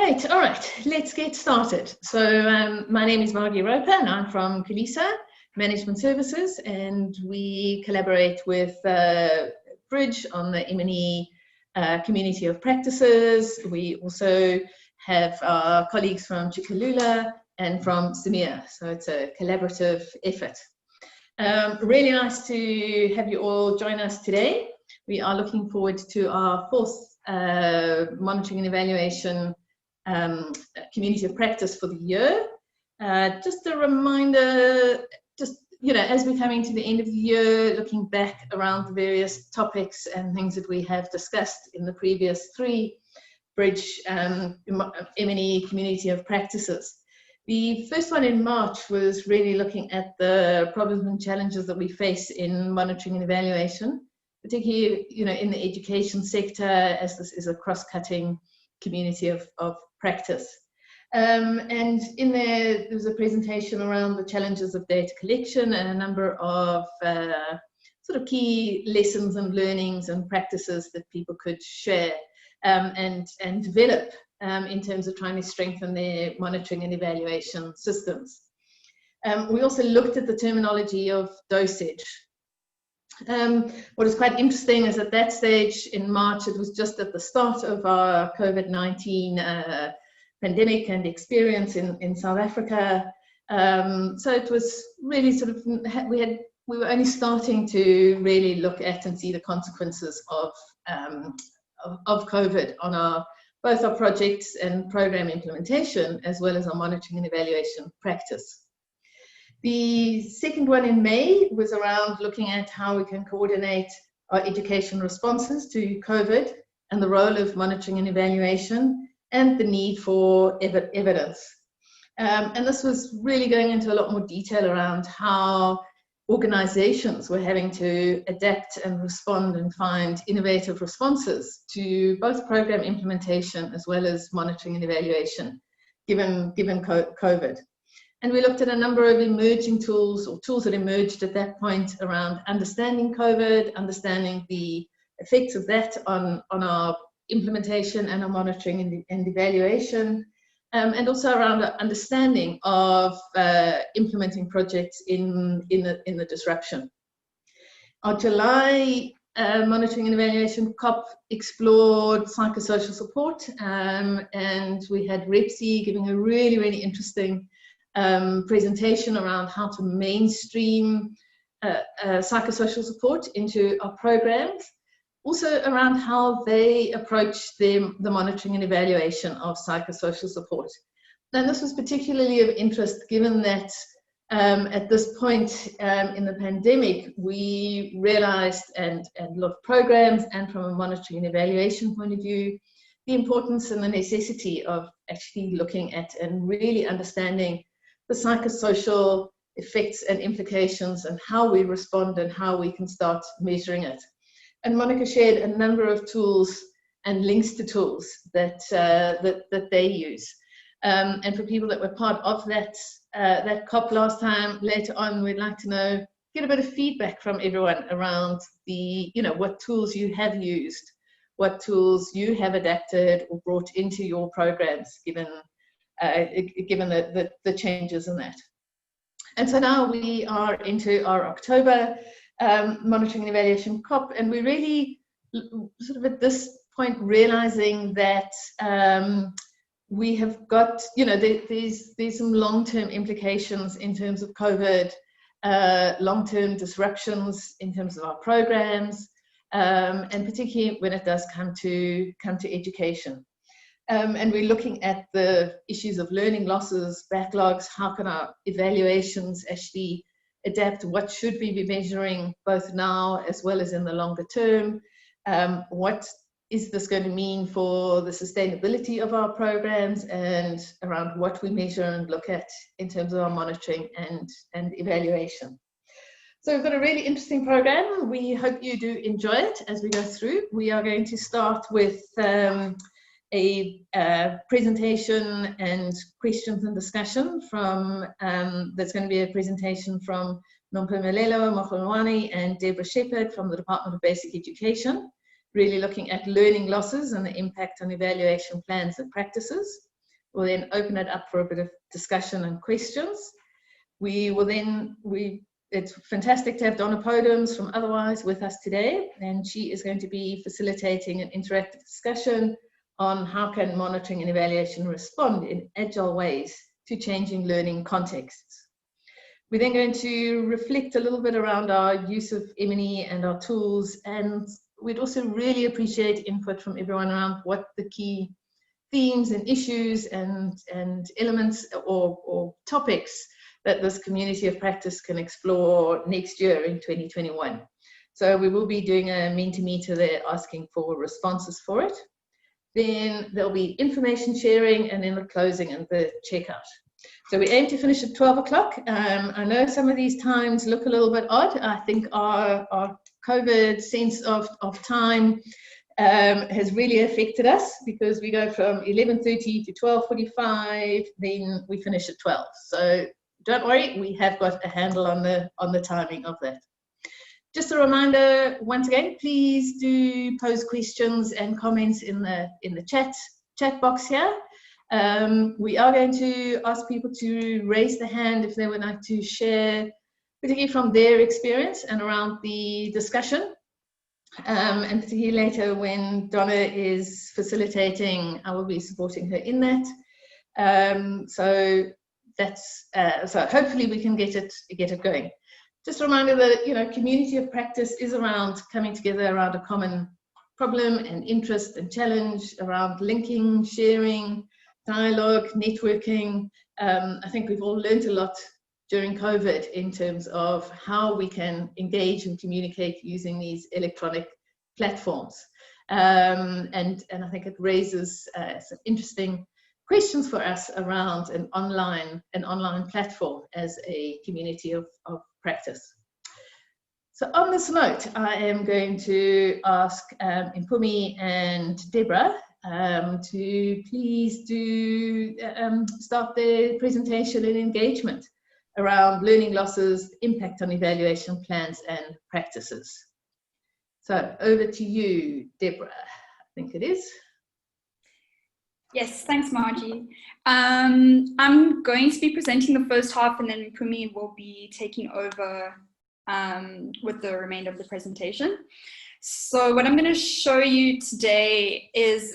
Great, all right, let's get started. So my name is Margie Roper and I'm from CALISA Management Services, and we collaborate with Bridge on the M&E community of practices. We also have our colleagues from Chikalula and from Samir, so it's a collaborative effort. Really nice to have you all join us today. We are looking forward to our fourth monitoring and evaluation community of practice for the year. Just a reminder, as we're coming to the end of the year, looking back around the various topics and things that we have discussed in the previous three Bridge M&E community of practices. The first one in March was really looking at the problems and challenges that we face in monitoring and evaluation, particularly in the education sector, as this is a cross-cutting community of practice. And in there was a presentation around the challenges of data collection and a number of sort of key lessons and learnings and practices that people could share and develop in terms of trying to strengthen their monitoring and evaluation systems. We also looked at the terminology of dosage. What is quite interesting is at that stage in March, it was just at the start of our COVID-19 pandemic and experience in South Africa. So it was really sort of, we were only starting to really look at and see the consequences of COVID on both our projects and program implementation, as well as our monitoring and evaluation practice. The second one in May was around looking at how we can coordinate our education responses to COVID and the role of monitoring and evaluation and the need for evidence. And this was really going into a lot more detail around how organizations were having to adapt and respond and find innovative responses to both program implementation as well as monitoring and evaluation, given COVID. And we looked at a number of emerging tools or tools that emerged at that point around understanding COVID, understanding the effects of that on our implementation and our monitoring and evaluation, and also around the understanding of implementing projects in the disruption. Our July monitoring and evaluation CoP explored psychosocial support, and we had REPSI giving a really, really interesting presentation around how to mainstream psychosocial support into our programs, also around how they approach the monitoring and evaluation of psychosocial support. And this was particularly of interest given that at this point in the pandemic, we realized, and a lot of programs and from a monitoring and evaluation point of view, the importance and the necessity of actually looking at and really understanding the psychosocial effects and implications and how we respond and how we can start measuring it. And Monica shared a number of tools and links to tools that they use. And for people that were part of that CoP last time, later on, we'd like to get a bit of feedback from everyone around what tools you have used, what tools you have adapted or brought into your programs, given the changes in that. And so now we are into our October monitoring and evaluation CoP, and we're really sort of at this point realizing that we have got, there's some long-term implications in terms of COVID, long-term disruptions in terms of our programs, and particularly when it does come to education. And we're looking at the issues of learning losses, backlogs, how can our evaluations actually adapt, what should we be measuring both now as well as in the longer term, what is this going to mean for the sustainability of our programs and around what we measure and look at in terms of our monitoring and evaluation. So we've got a really interesting program. We hope you do enjoy it as we go through. We are going to start with a presentation and questions and discussion from, there's going to be a presentation from Nompumelelo, Mohohlwane and Debra Shepard from the Department of Basic Education, really looking at learning losses and the impact on evaluation plans and practices. We'll then open it up for a bit of discussion and questions. It's fantastic to have Donna Podems from Otherwise with us today, and she is going to be facilitating an interactive discussion on how can monitoring and evaluation respond in agile ways to changing learning contexts. We're then going to reflect a little bit around our use of M&E and our tools, and we'd also really appreciate input from everyone around what the key themes and issues and elements or topics that this community of practice can explore next year in 2021. So we will be doing a meet-to-meter there, asking for responses for it. Then there'll be information sharing, and then the closing and the checkout. So we aim to finish at 12 o'clock. I know some of these times look a little bit odd. I think our COVID sense of time has really affected us, because we go from 11:30 to 12:45, then we finish at 12. So don't worry, we have got a handle on the timing of that. Just a reminder, once again, please do pose questions and comments in the chat box here. We are going to ask people to raise the hand if they would like to share, particularly from their experience and around the discussion. And particularly later when Donna is facilitating, I will be supporting her in that. So hopefully we can get it going. Just a reminder that community of practice is around coming together around a common problem and interest and challenge, around linking, sharing, dialogue, networking. I think we've all learned a lot during COVID in terms of how we can engage and communicate using these electronic platforms. And I think it raises some interesting questions for us around an online platform as a community of practice. So on this note, I am going to ask Mpumi and Debra to please do start their presentation and engagement around learning losses, impact on evaluation plans and practices. So over to you, Debra, I think it is. Yes, thanks, Margie. I'm going to be presenting the first half, and then Mpumi will be taking over with the remainder of the presentation. So what I'm going to show you today is,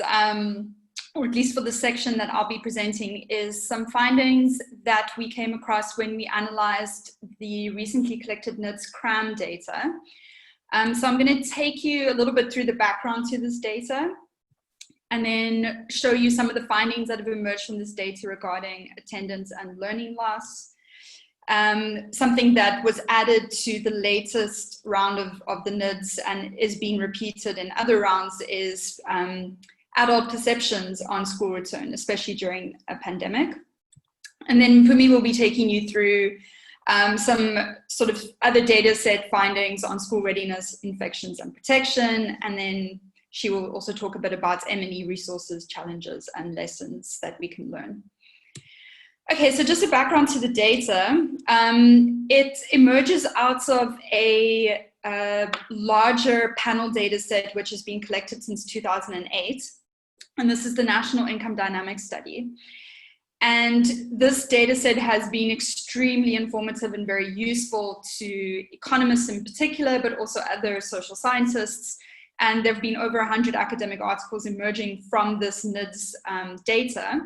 or at least for the section that I'll be presenting, is some findings that we came across when we analyzed the recently collected NIDS CRAM data. So I'm going to take you a little bit through the background to this data, and then show you some of the findings that have emerged from this data regarding attendance and learning loss. Something that was added to the latest round of the NIDS and is being repeated in other rounds is adult perceptions on school return, especially during a pandemic. And then Mpumi will be taking you through some sort of other data set findings on school readiness, infections and protection, and then she will also talk a bit about M&E resources, challenges and lessons that we can learn. Okay, so just a background to the data. It emerges out of a larger panel data set which has been collected since 2008. And this is the National Income Dynamics Study. And this data set has been extremely informative and very useful to economists in particular, but also other social scientists. And there have been over 100 academic articles emerging from this NIDS data.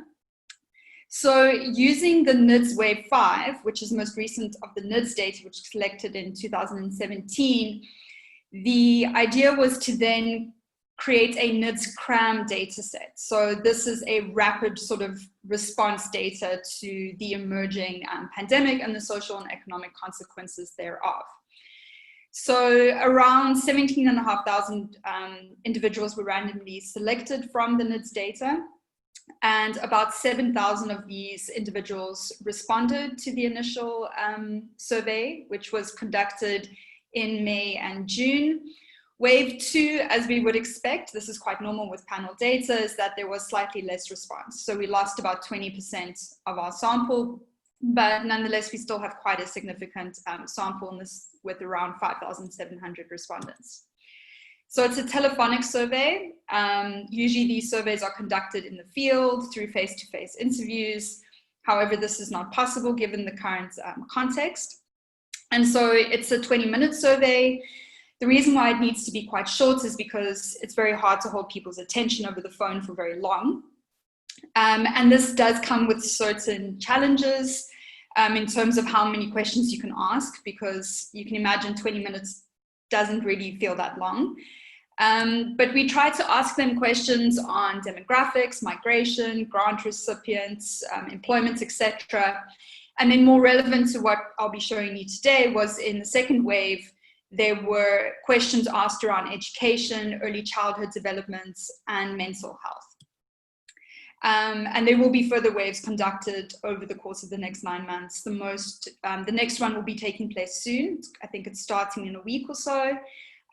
So using the NIDS Wave 5, which is the most recent of the NIDS data, which was collected in 2017, the idea was to then create a NIDS CRAM data set. So this is a rapid sort of response data to the emerging pandemic and the social and economic consequences thereof. So around 17,500 individuals were randomly selected from the NIDS data, and about 7,000 of these individuals responded to the initial survey, which was conducted in May and June. Wave 2, as we would expect, this is quite normal with panel data, is that there was slightly less response. So we lost about 20% of our sample, but nonetheless, we still have quite a significant sample in this, with around 5,700 respondents. So it's a telephonic survey. Usually these surveys are conducted in the field through face-to-face interviews. However, this is not possible given the current context. And so it's a 20-minute survey. The reason why it needs to be quite short is because it's very hard to hold people's attention over the phone for very long. And this does come with certain challenges in terms of how many questions you can ask, because you can imagine 20 minutes doesn't really feel that long. But we try to ask them questions on demographics, migration, grant recipients, employment, etc. And then more relevant to what I'll be showing you today was in the second wave, there were questions asked around education, early childhood developments, and mental health. And there will be further waves conducted over the course of the next 9 months. The next one will be taking place soon. I think it's starting in a week or so.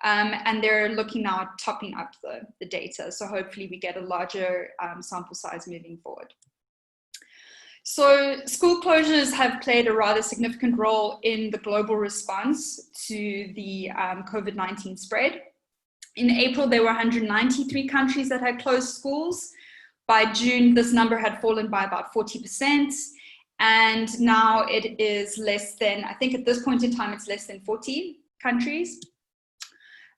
And they're looking now at topping up the data. So hopefully we get a larger sample size moving forward. So school closures have played a rather significant role in the global response to the COVID-19 spread. In April, there were 193 countries that had closed schools. By June, this number had fallen by about 40%. And now it is less than, I think at this point in time, it's less than 40 countries.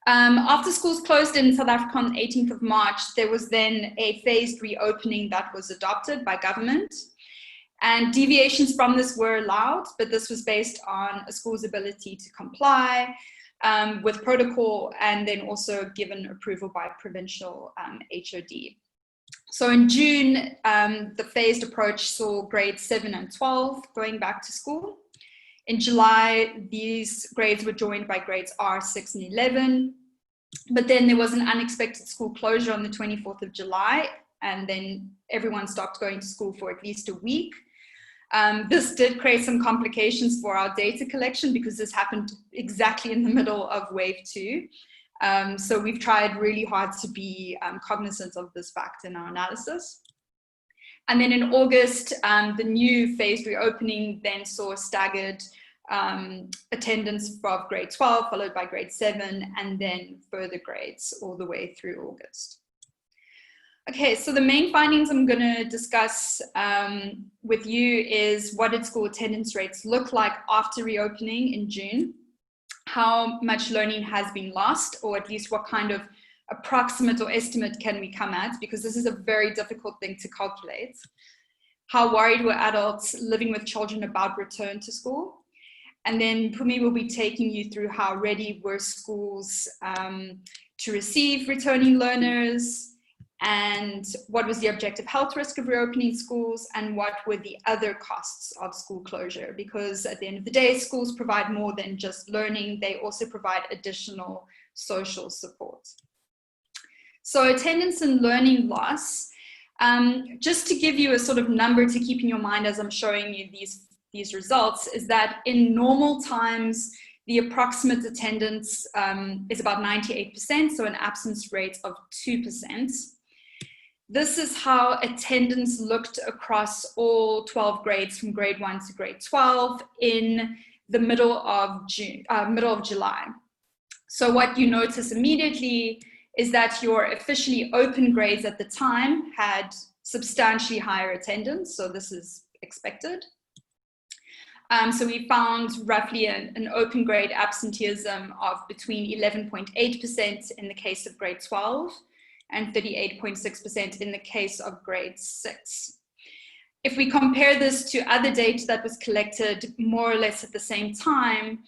After schools closed in South Africa on the 18th of March, there was then a phased reopening that was adopted by government. And deviations from this were allowed, but this was based on a school's ability to comply with protocol and then also given approval by provincial HOD. So in June, the phased approach saw grades 7 and 12 going back to school. In July, these grades were joined by grades R, 6 and 11. But then there was an unexpected school closure on the 24th of July, and then everyone stopped going to school for at least a week. This did create some complications for our data collection because this happened exactly in the middle of wave 2. So we've tried really hard to be cognizant of this fact in our analysis. And then in August, the new phased reopening then saw staggered attendance of grade 12, followed by grade 7, and then further grades all the way through August. Okay, so the main findings I'm going to discuss with you is what did school attendance rates look like after reopening in June, how much learning has been lost, or at least what kind of approximate or estimate can we come at, because this is a very difficult thing to calculate. How worried were adults living with children about return to school? And then Pumi will be taking you through how ready were schools to receive returning learners, and what was the objective health risk of reopening schools, and what were the other costs of school closure, because at the end of the day, schools provide more than just learning, they also provide additional social support. So attendance and learning loss, just to give you a sort of number to keep in your mind as I'm showing you these results, is that in normal times, the approximate attendance is about 98%, so an absence rate of 2%. This is how attendance looked across all 12 grades from grade 1 to grade 12 in the middle of July. So what you notice immediately is that your officially open grades at the time had substantially higher attendance, so this is expected. So we found roughly an open grade absenteeism of between 11.8% in the case of grade 12 and 38.6% in the case of grade 6. If we compare this to other data that was collected more or less at the same time,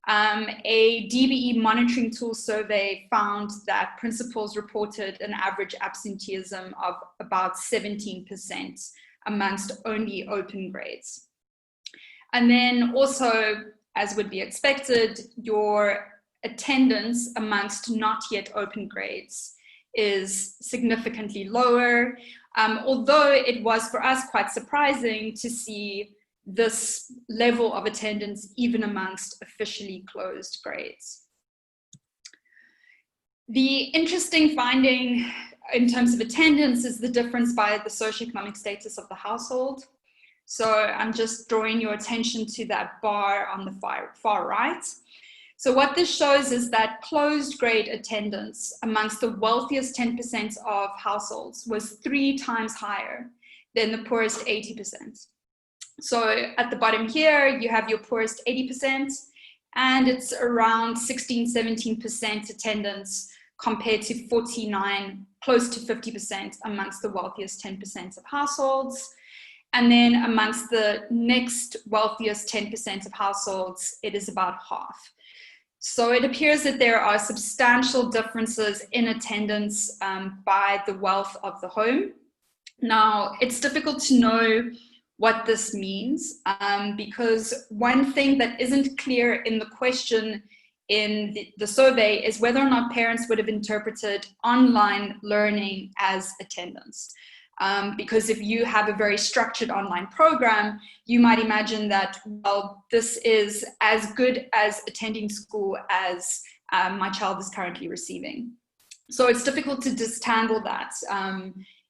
a DBE monitoring tool survey found that principals reported an average absenteeism of about 17% amongst only open grades. And then also, as would be expected, your attendance amongst not yet open grades is significantly lower, although it was for us quite surprising to see this level of attendance even amongst officially closed grades. The interesting finding in terms of attendance is the difference by the socioeconomic status of the household. So I'm just drawing your attention to that bar on the far right. So what this shows is that closed grade attendance amongst the wealthiest 10% of households was 3 times higher than the poorest 80%. So at the bottom here, you have your poorest 80%, and it's around 16-17% attendance compared to 49, close to 50% amongst the wealthiest 10% of households. And then amongst the next wealthiest 10% of households, it is about half. So it appears that there are substantial differences in attendance by the wealth of the home. Now, it's difficult to know what this means because one thing that isn't clear in the question in the survey is whether or not parents would have interpreted online learning as attendance. Because if you have a very structured online program, you might imagine that, well, this is as good as attending school as my child is currently receiving. So it's difficult to disentangle that.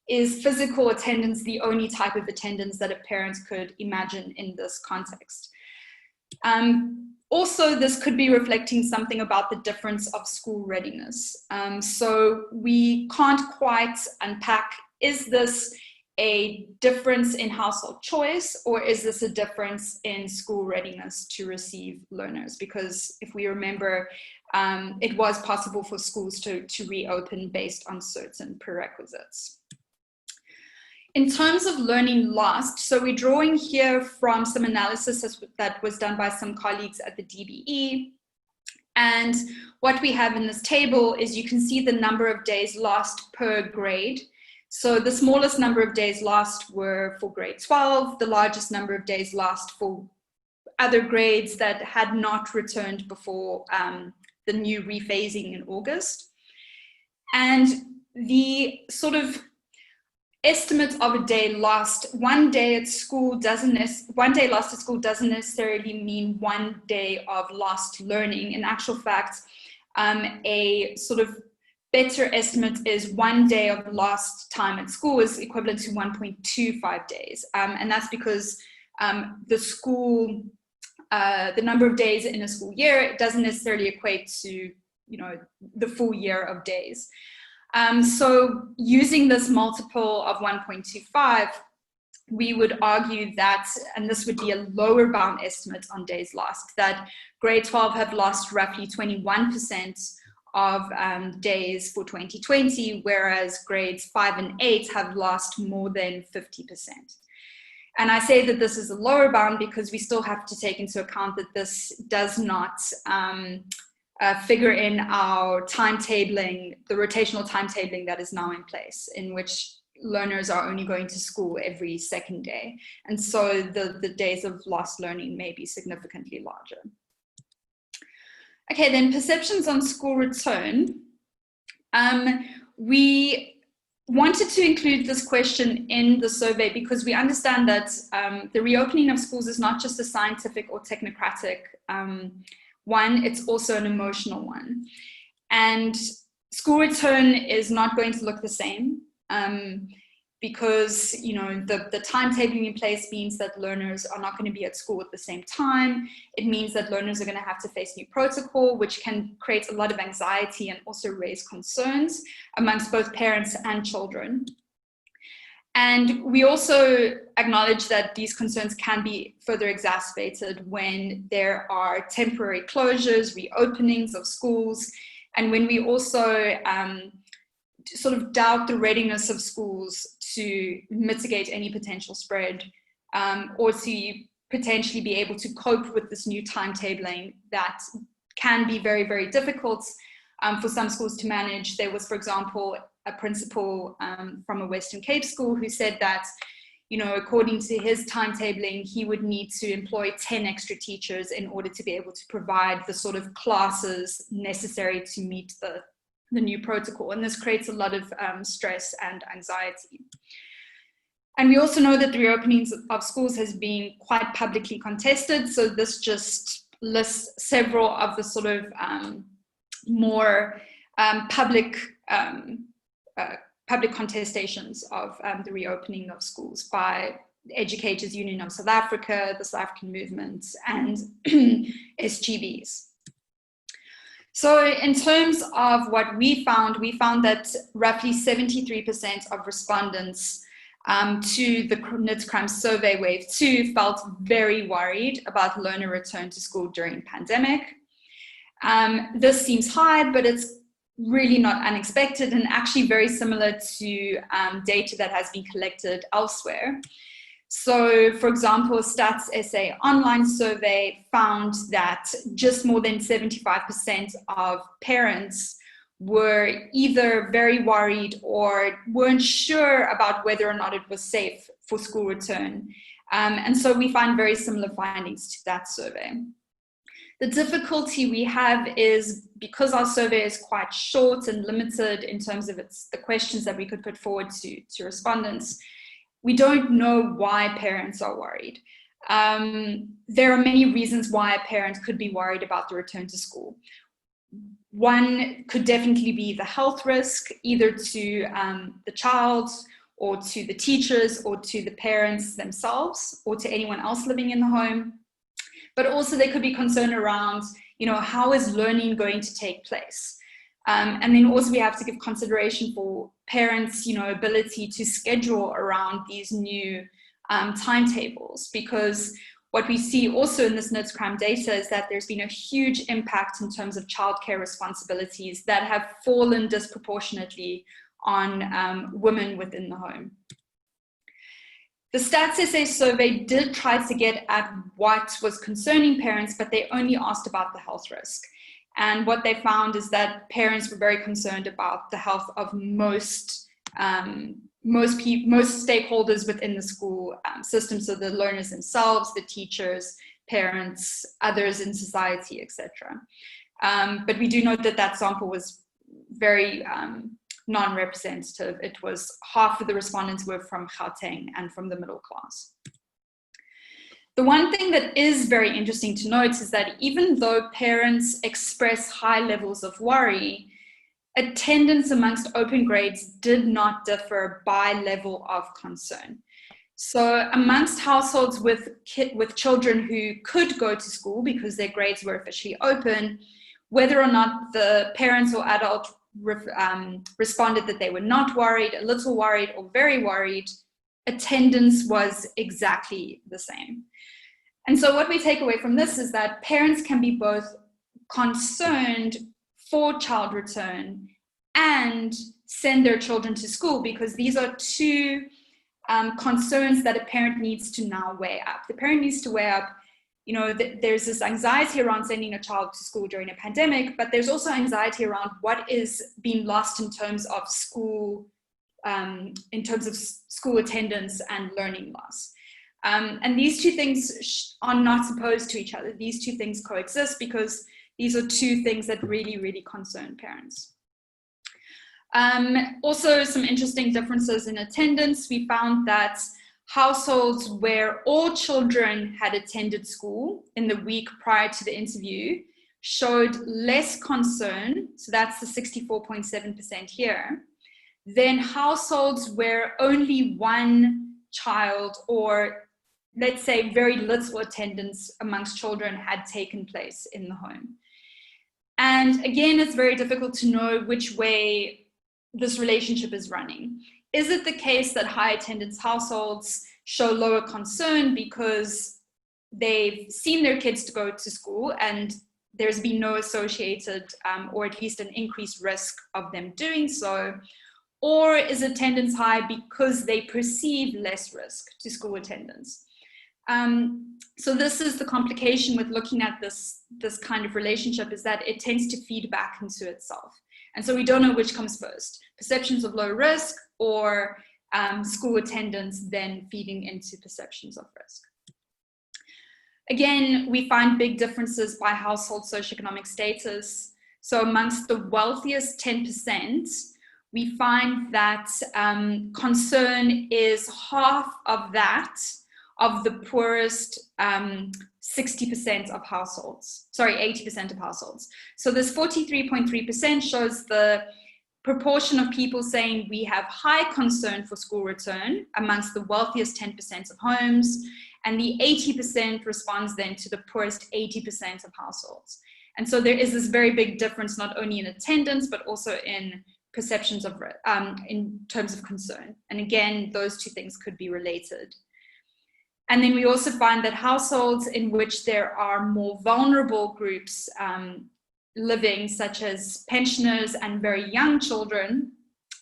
Is physical attendance the only type of attendance that a parent could imagine in this context? Also, this could be reflecting something about the difference of school readiness. So we can't quite unpack, is this a difference in household choice, or is this a difference in school readiness to receive learners? Because if we remember, it was possible for schools to reopen based on certain prerequisites. In terms of learning lost, so we're drawing here from some analysis that was done by some colleagues at the DBE. And what we have in this table is you can see the number of days lost per grade. So the smallest number of days lost were for grade 12, the largest number of days lost for other grades that had not returned before the new rephasing in August. And the sort of estimate of a day lost, one day lost at school doesn't necessarily mean 1 day of lost learning. In actual fact, a sort of better estimate is 1 day of lost time at school is equivalent to 1.25 days. And that's because the number of days in a school year, it doesn't necessarily equate to, the full year of days. So using this multiple of 1.25, we would argue that, and this would be a lower bound estimate on days lost, that grade 12 have lost roughly 21% of days for 2020, whereas grades 5 and 8 have lost more than 50%. And I say that this is a lower bound because we still have to take into account that this does not figure in our timetabling, the rotational timetabling that is now in place, in which learners are only going to school every second day. And so the days of lost learning may be significantly larger. Okay, then perceptions on school return. We wanted to include this question in the survey because we understand that the reopening of schools is not just a scientific or technocratic one, it's also an emotional one. And school return is not going to look the same because, the timetabling in place means that learners are not going to be at school at the same time. It means that learners are going to have to face new protocol, which can create a lot of anxiety and also raise concerns amongst both parents and children. And we also acknowledge that these concerns can be further exacerbated when there are temporary closures, reopenings of schools, and when we also sort of doubt the readiness of schools to mitigate any potential spread or to potentially be able to cope with this new timetabling that can be very, very difficult for some schools to manage. There was, for example, a principal from a Western Cape school who said that, according to his timetabling, he would need to employ 10 extra teachers in order to be able to provide the sort of classes necessary to meet the new protocol. And this creates a lot of stress and anxiety. And we also know that the reopenings of schools has been quite publicly contested. So this just lists several of the sort of more public contestations of the reopening of schools by the Educators Union of South Africa, the South African Movement, and SGBs. So in terms of what we found that roughly 73% of respondents to the NIDS Crime Survey Wave 2 felt very worried about learner return to school during pandemic. This seems high, but it's really not unexpected and actually very similar to data that has been collected elsewhere. So, for example, Stats SA online survey found that just more than 75% of parents were either very worried or weren't sure about whether or not it was safe for school return. And so we find very similar findings to that survey. The difficulty we have is because our survey is quite short and limited in terms of the questions that we could put forward to respondents, we don't know why parents are worried. There are many reasons why a parent could be worried about the return to school. One could definitely be the health risk, either to the child or to the teachers or to the parents themselves or to anyone else living in the home. But also there could be concern around, how is learning going to take place? And then also we have to give consideration for parents, ability to schedule around these new timetables, because what we see also in this NIDS crime data is that there's been a huge impact in terms of childcare responsibilities that have fallen disproportionately on women within the home. The Stats SA survey did try to get at what was concerning parents, but they only asked about the health risk. And what they found is that parents were very concerned about the health of most stakeholders within the school system, so the learners themselves, the teachers, parents, others in society, etc. But we do note that that sample was very non-representative. It was half of the respondents were from Gauteng and from the middle class. The one thing that is very interesting to note is that even though parents express high levels of worry, attendance amongst open grades did not differ by level of concern. So amongst households with children who could go to school because their grades were officially open, whether or not the parents or adult responded that they were not worried, a little worried, or very worried, attendance was exactly the same. And so what we take away from this is that parents can be both concerned for child return and send their children to school, because these are two concerns that a parent needs to now weigh up. The parent needs to weigh up, there's this anxiety around sending a child to school during a pandemic, but there's also anxiety around what is being lost in terms of school attendance and learning loss. And these two things are not opposed to each other. These two things coexist because these are two things that really, really concern parents. Also, some interesting differences in attendance. We found that households where all children had attended school in the week prior to the interview showed less concern, so that's the 64.7% here, than households where only one child, or let's say very little attendance amongst children, had taken place in the home. And again, it's very difficult to know which way this relationship is running. Is it the case that high attendance households show lower concern because they've seen their kids to go to school and there's been no associated or at least an increased risk of them doing so? Or is attendance high because they perceive less risk to school attendance? So this is the complication with looking at this kind of relationship, is that it tends to feed back into itself. And so we don't know which comes first, perceptions of low risk or school attendance then feeding into perceptions of risk. Again, we find big differences by household socioeconomic status. So amongst the wealthiest 10%, we find that concern is half of that of the poorest 60% of households, 80% of households. So this 43.3% shows the proportion of people saying we have high concern for school return amongst the wealthiest 10% of homes, and the 80% responds then to the poorest 80% of households. And so there is this very big difference, not only in attendance, but also in perceptions of, in terms of concern. And again, those two things could be related. And then we also find that households in which there are more vulnerable groups living, such as pensioners and very young children,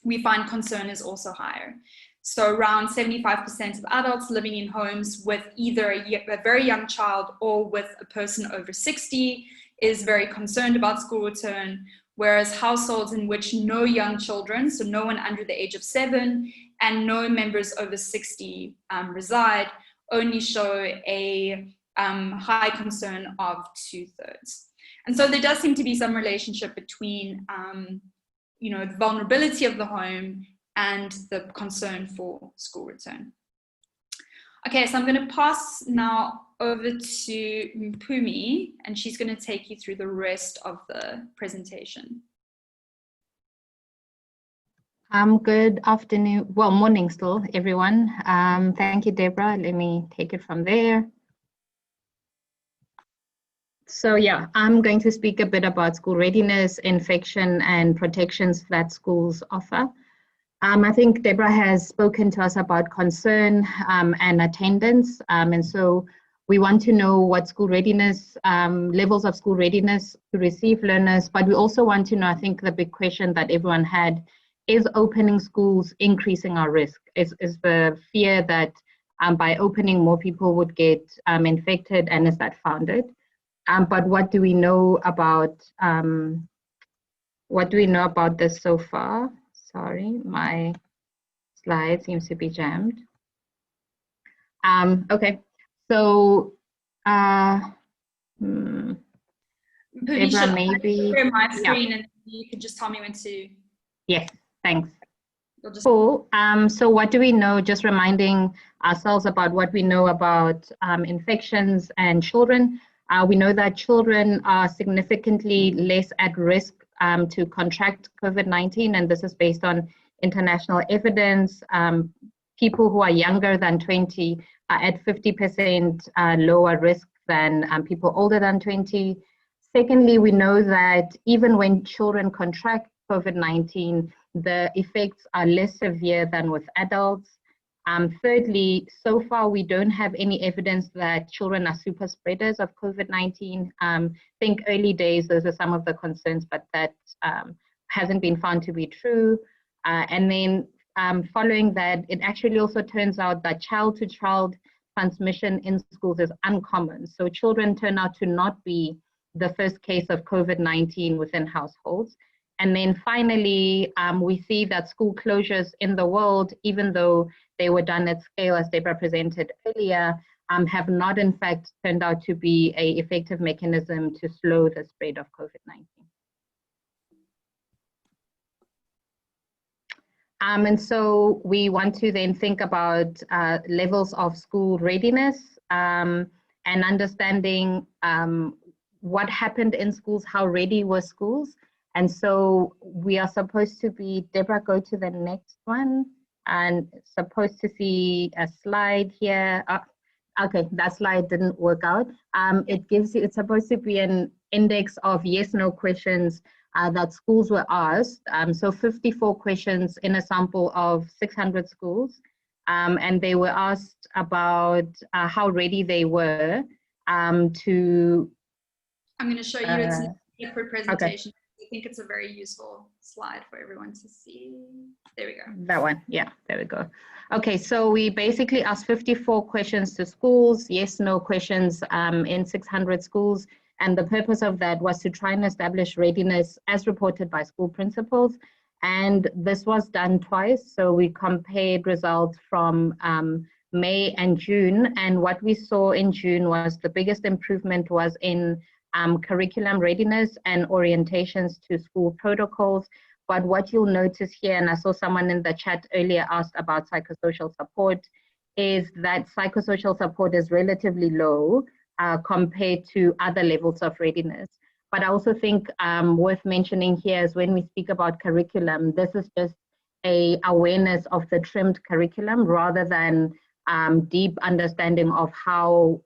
we find concern is also higher. So around 75% of adults living in homes with either a very young child or with a person over 60 is very concerned about school return, whereas households in which no young children, so no one under the age of 7, and no members over 60 reside, only show a high concern of 2/3. And so there does seem to be some relationship between the vulnerability of the home and the concern for school return. Okay, so I'm going to pass now over to Mpumi, and she's going to take you through the rest of the presentation. Good afternoon, well, morning still, everyone. Thank you, Debra. Let me take it from there. So yeah, I'm going to speak a bit about school readiness, infection, and protections that schools offer. I think Debra has spoken to us about concern and attendance. And so we want to know what school readiness, levels of school readiness to receive learners, but we also want to know, I think the big question that everyone had, is opening schools increasing our risk? Is the fear that by opening more people would get infected, and is that founded? But what do we know about this so far? Sorry, my slide seems to be jammed. Okay, so Debra, maybe share my screen, and you can just tell me when to. Yes, thanks. Cool. So what do we know? Just reminding ourselves about what we know about infections and children. We know that children are significantly less at risk to contract COVID-19, and this is based on international evidence. People who are younger than 20 are at 50% lower risk than people older than 20. Secondly, we know that even when children contract COVID-19, the effects are less severe than with adults. Thirdly, so far we don't have any evidence that children are super spreaders of COVID-19. Think early days, those are some of the concerns, but that hasn't been found to be true. And then following that, it actually also turns out that child-to-child transmission in schools is uncommon. So children turn out to not be the first case of COVID-19 within households. And then finally, we see that school closures in the world, even though they were done at scale, as Debra presented earlier, have not in fact turned out to be an effective mechanism to slow the spread of COVID-19. And so we want to then think about levels of school readiness and understanding what happened in schools, how ready were schools. And so we are supposed to be, Debra, go to the next one, and supposed to see a slide here. Okay, that slide didn't work out. It gives you, it's supposed to be an index of yes/no questions that schools were asked. So 54 questions in a sample of 600 schools. And they were asked about how ready they were to. I'm going to show you it's a separate presentation. Okay. I think it's a very useful slide for everyone to see. There we go. That one, yeah, there we go. Okay, so we basically asked 54 questions to schools, yes/no questions in 600 schools. And the purpose of that was to try and establish readiness as reported by school principals. And this was done twice. So we compared results from May and June. And what we saw in June was the biggest improvement was in curriculum readiness and orientations to school protocols. But what you'll notice here, and I saw someone in the chat earlier asked about psychosocial support, is that psychosocial support is relatively low compared to other levels of readiness. But I also think worth mentioning here is when we speak about curriculum, this is just an awareness of the trimmed curriculum rather than deep understanding of how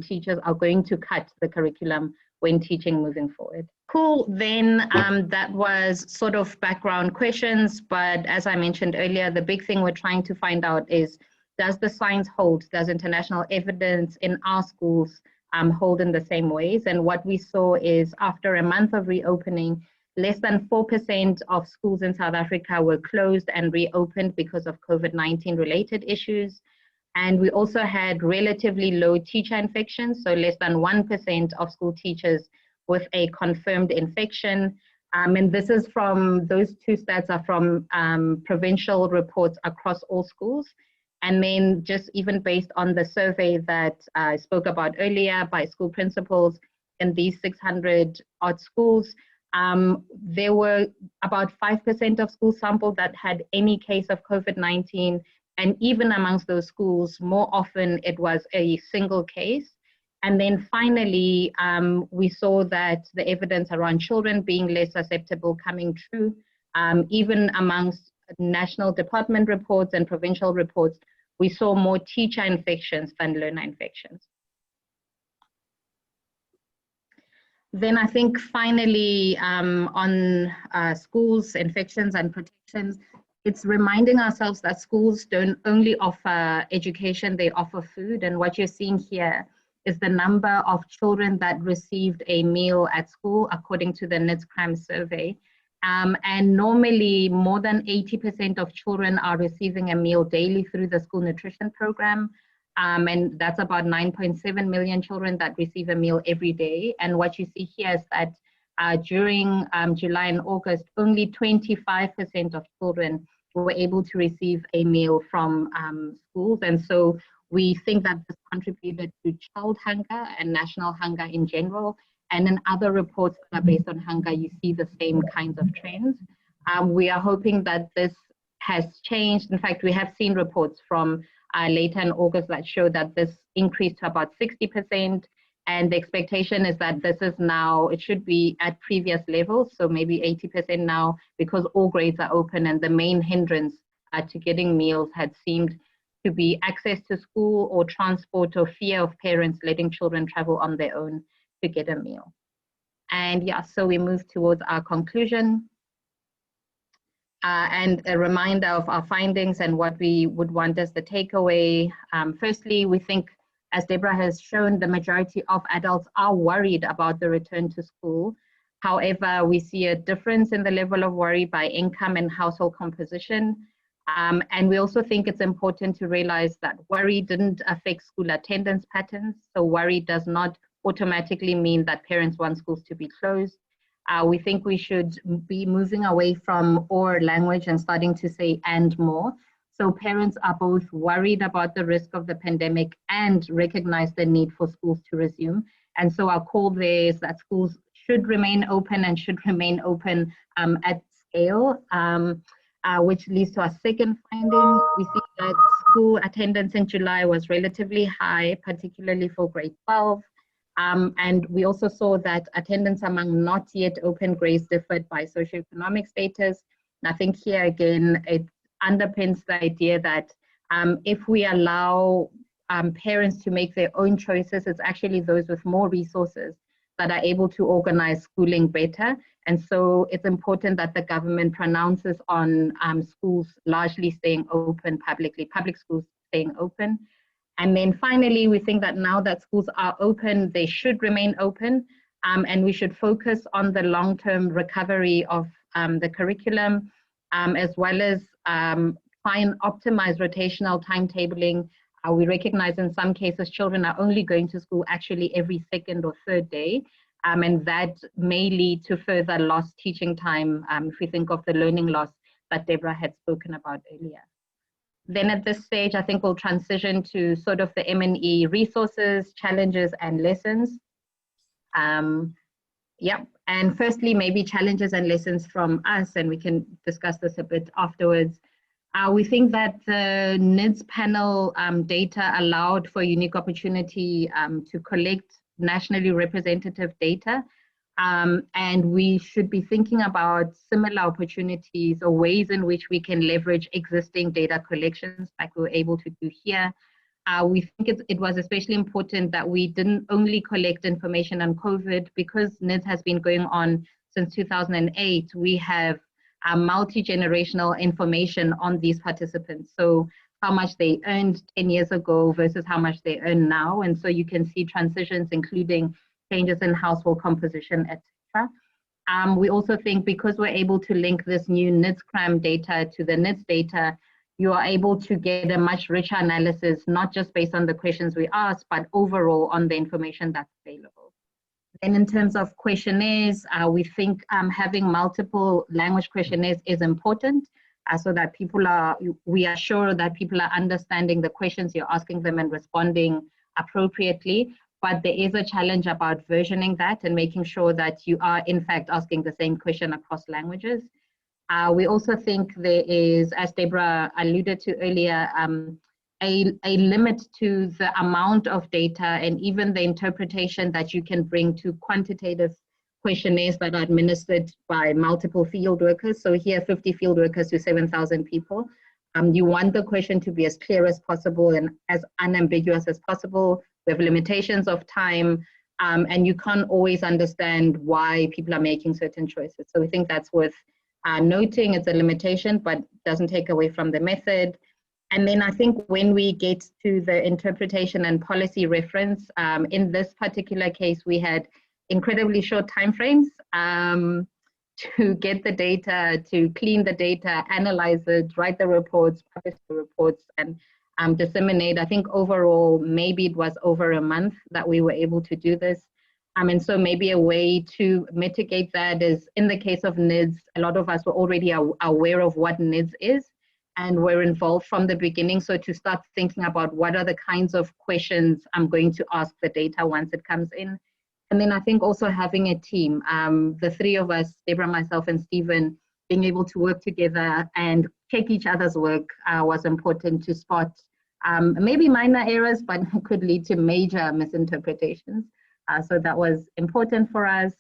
teachers are going to cut the curriculum when teaching moving forward. Cool, then that was sort of background questions, but as I mentioned earlier, the big thing we're trying to find out is, does the science hold? Does international evidence in our schools hold in the same ways? And what we saw is, after a month of reopening, less than 4% of schools in South Africa were closed and reopened because of COVID-19 related issues. And we also had relatively low teacher infections, so less than 1% of school teachers with a confirmed infection. And this is from, those two stats are from provincial reports across all schools. And then just even based on the survey that I spoke about earlier by school principals in these 600 odd schools, there were about 5% of schools sampled that had any case of COVID-19. And even amongst those schools, more often it was a single case. And then finally, we saw that the evidence around children being less susceptible coming true, even amongst national department reports and provincial reports, we saw more teacher infections than learner infections. Then I think finally on schools, infections and protections, it's reminding ourselves that schools don't only offer education, they offer food. And what you're seeing here is the number of children that received a meal at school according to the NIDS Crime survey. And normally more than 80% of children are receiving a meal daily through the school nutrition program. And that's about 9.7 million children that receive a meal every day. And what you see here is that during July and August, only 25% of children were able to receive a meal from schools. And so we think that this contributed to child hunger and national hunger in general. And in other reports that are based on hunger, you see the same kinds of trends. We are hoping that this has changed. In fact, we have seen reports from later in August that show that this increased to about 60%. And the expectation is that this is now, it should be at previous levels, so maybe 80% now, because all grades are open and the main hindrance to getting meals had seemed to be access to school or transport or fear of parents letting children travel on their own to get a meal. And yeah, so we move towards our conclusion. And a reminder of our findings and what we would want as the takeaway. Firstly, we think, as Debra has shown, the majority of adults are worried about the return to school. However, we see a difference in the level of worry by income and household composition. And we also think it's important to realize that worry didn't affect school attendance patterns. So worry does not automatically mean that parents want schools to be closed. We think we should be moving away from or language and starting to say and more. So parents are both worried about the risk of the pandemic and recognize the need for schools to resume. And so our call there is that schools should remain open and should remain open at scale, which leads to our second finding. We see that school attendance in July was relatively high, particularly for grade 12. And we also saw that attendance among not yet open grades differed by socioeconomic status. And I think here again, it underpins the idea that if we allow parents to make their own choices, it's actually those with more resources that are able to organize schooling better. And so it's important that the government pronounces on schools largely staying open publicly, public schools staying open. And then finally, we think that now that schools are open, they should remain open, and we should focus on the long-term recovery of the curriculum, as well as try and optimize rotational timetabling. We recognize in some cases children are only going to school actually every second or third day, and that may lead to further lost teaching time if we think of the learning loss that Debra had spoken about earlier. Then at this stage, I think we'll transition to sort of the M&E resources, challenges, and lessons. Yep, and firstly, maybe challenges and lessons from us, and we can discuss this a bit afterwards. We think that the NIDS panel data allowed for a unique opportunity to collect nationally representative data. And we should be thinking about similar opportunities or ways in which we can leverage existing data collections like we're able to do here. We think it was especially important that we didn't only collect information on COVID, because NIDS has been going on since 2008. We have multi-generational information on these participants. So how much they earned 10 years ago versus how much they earn now. And so you can see transitions, including changes in household composition, etc. We also think because we're able to link this new NIDS-CRAM data to the NIDS data, you are able to get a much richer analysis, not just based on the questions we ask, but overall on the information that's available. And in terms of questionnaires, we think having multiple language questionnaires is important, so that we are sure that people are understanding the questions you're asking them and responding appropriately. But there is a challenge about versioning that and making sure that you are in fact asking the same question across languages. We also think there is, as Debra alluded to earlier, a limit to the amount of data and even the interpretation that you can bring to quantitative questionnaires that are administered by multiple field workers. So here, 50 field workers to 7,000 people. You want the question to be as clear as possible and as unambiguous as possible. We have limitations of time, and you can't always understand why people are making certain choices. So we think that's worth noting. It's a limitation, but doesn't take away from the method. And then I think when we get to the interpretation and policy reference, in this particular case, we had incredibly short timeframes to get the data, to clean the data, analyze it, write the reports, publish the reports, and disseminate. I think overall, maybe it was over a month that we were able to do this. And so maybe a way to mitigate that is, in the case of NIDS, a lot of us were already aware of what NIDS is and were involved from the beginning. So to start thinking about what are the kinds of questions I'm going to ask the data once it comes in. And then I think also having a team, the three of us, Debra, myself, and Stephen, being able to work together and check each other's work was important to spot maybe minor errors, but could lead to major misinterpretations. So that was important for us.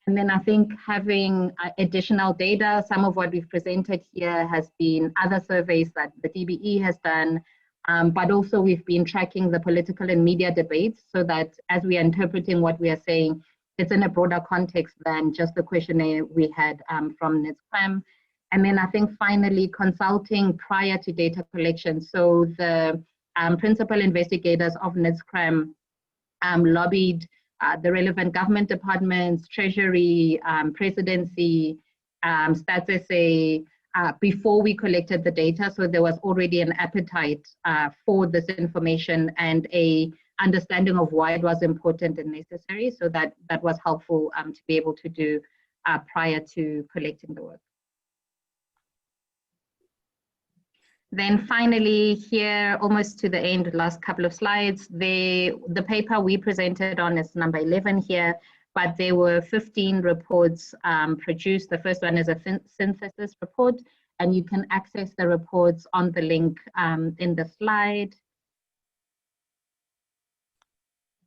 And then I think having additional data, some of what we've presented here has been other surveys that the DBE has done, but also we've been tracking the political and media debates so that as we are interpreting what we are saying, it's in a broader context than just the questionnaire we had from NIDS-CRAM. And then I think finally consulting prior to data collection. So the principal investigators of NIDS-CRAM lobbied the relevant government departments, Treasury, Presidency, Stats SA, before we collected the data. So there was already an appetite for this information and a understanding of why it was important and necessary. So that was helpful to be able to do prior to collecting the work. Then finally here, almost to the end, last couple of slides, the paper we presented on is number 11 here, but there were 15 reports produced. The first one is a synthesis report, and you can access the reports on the link in the slide.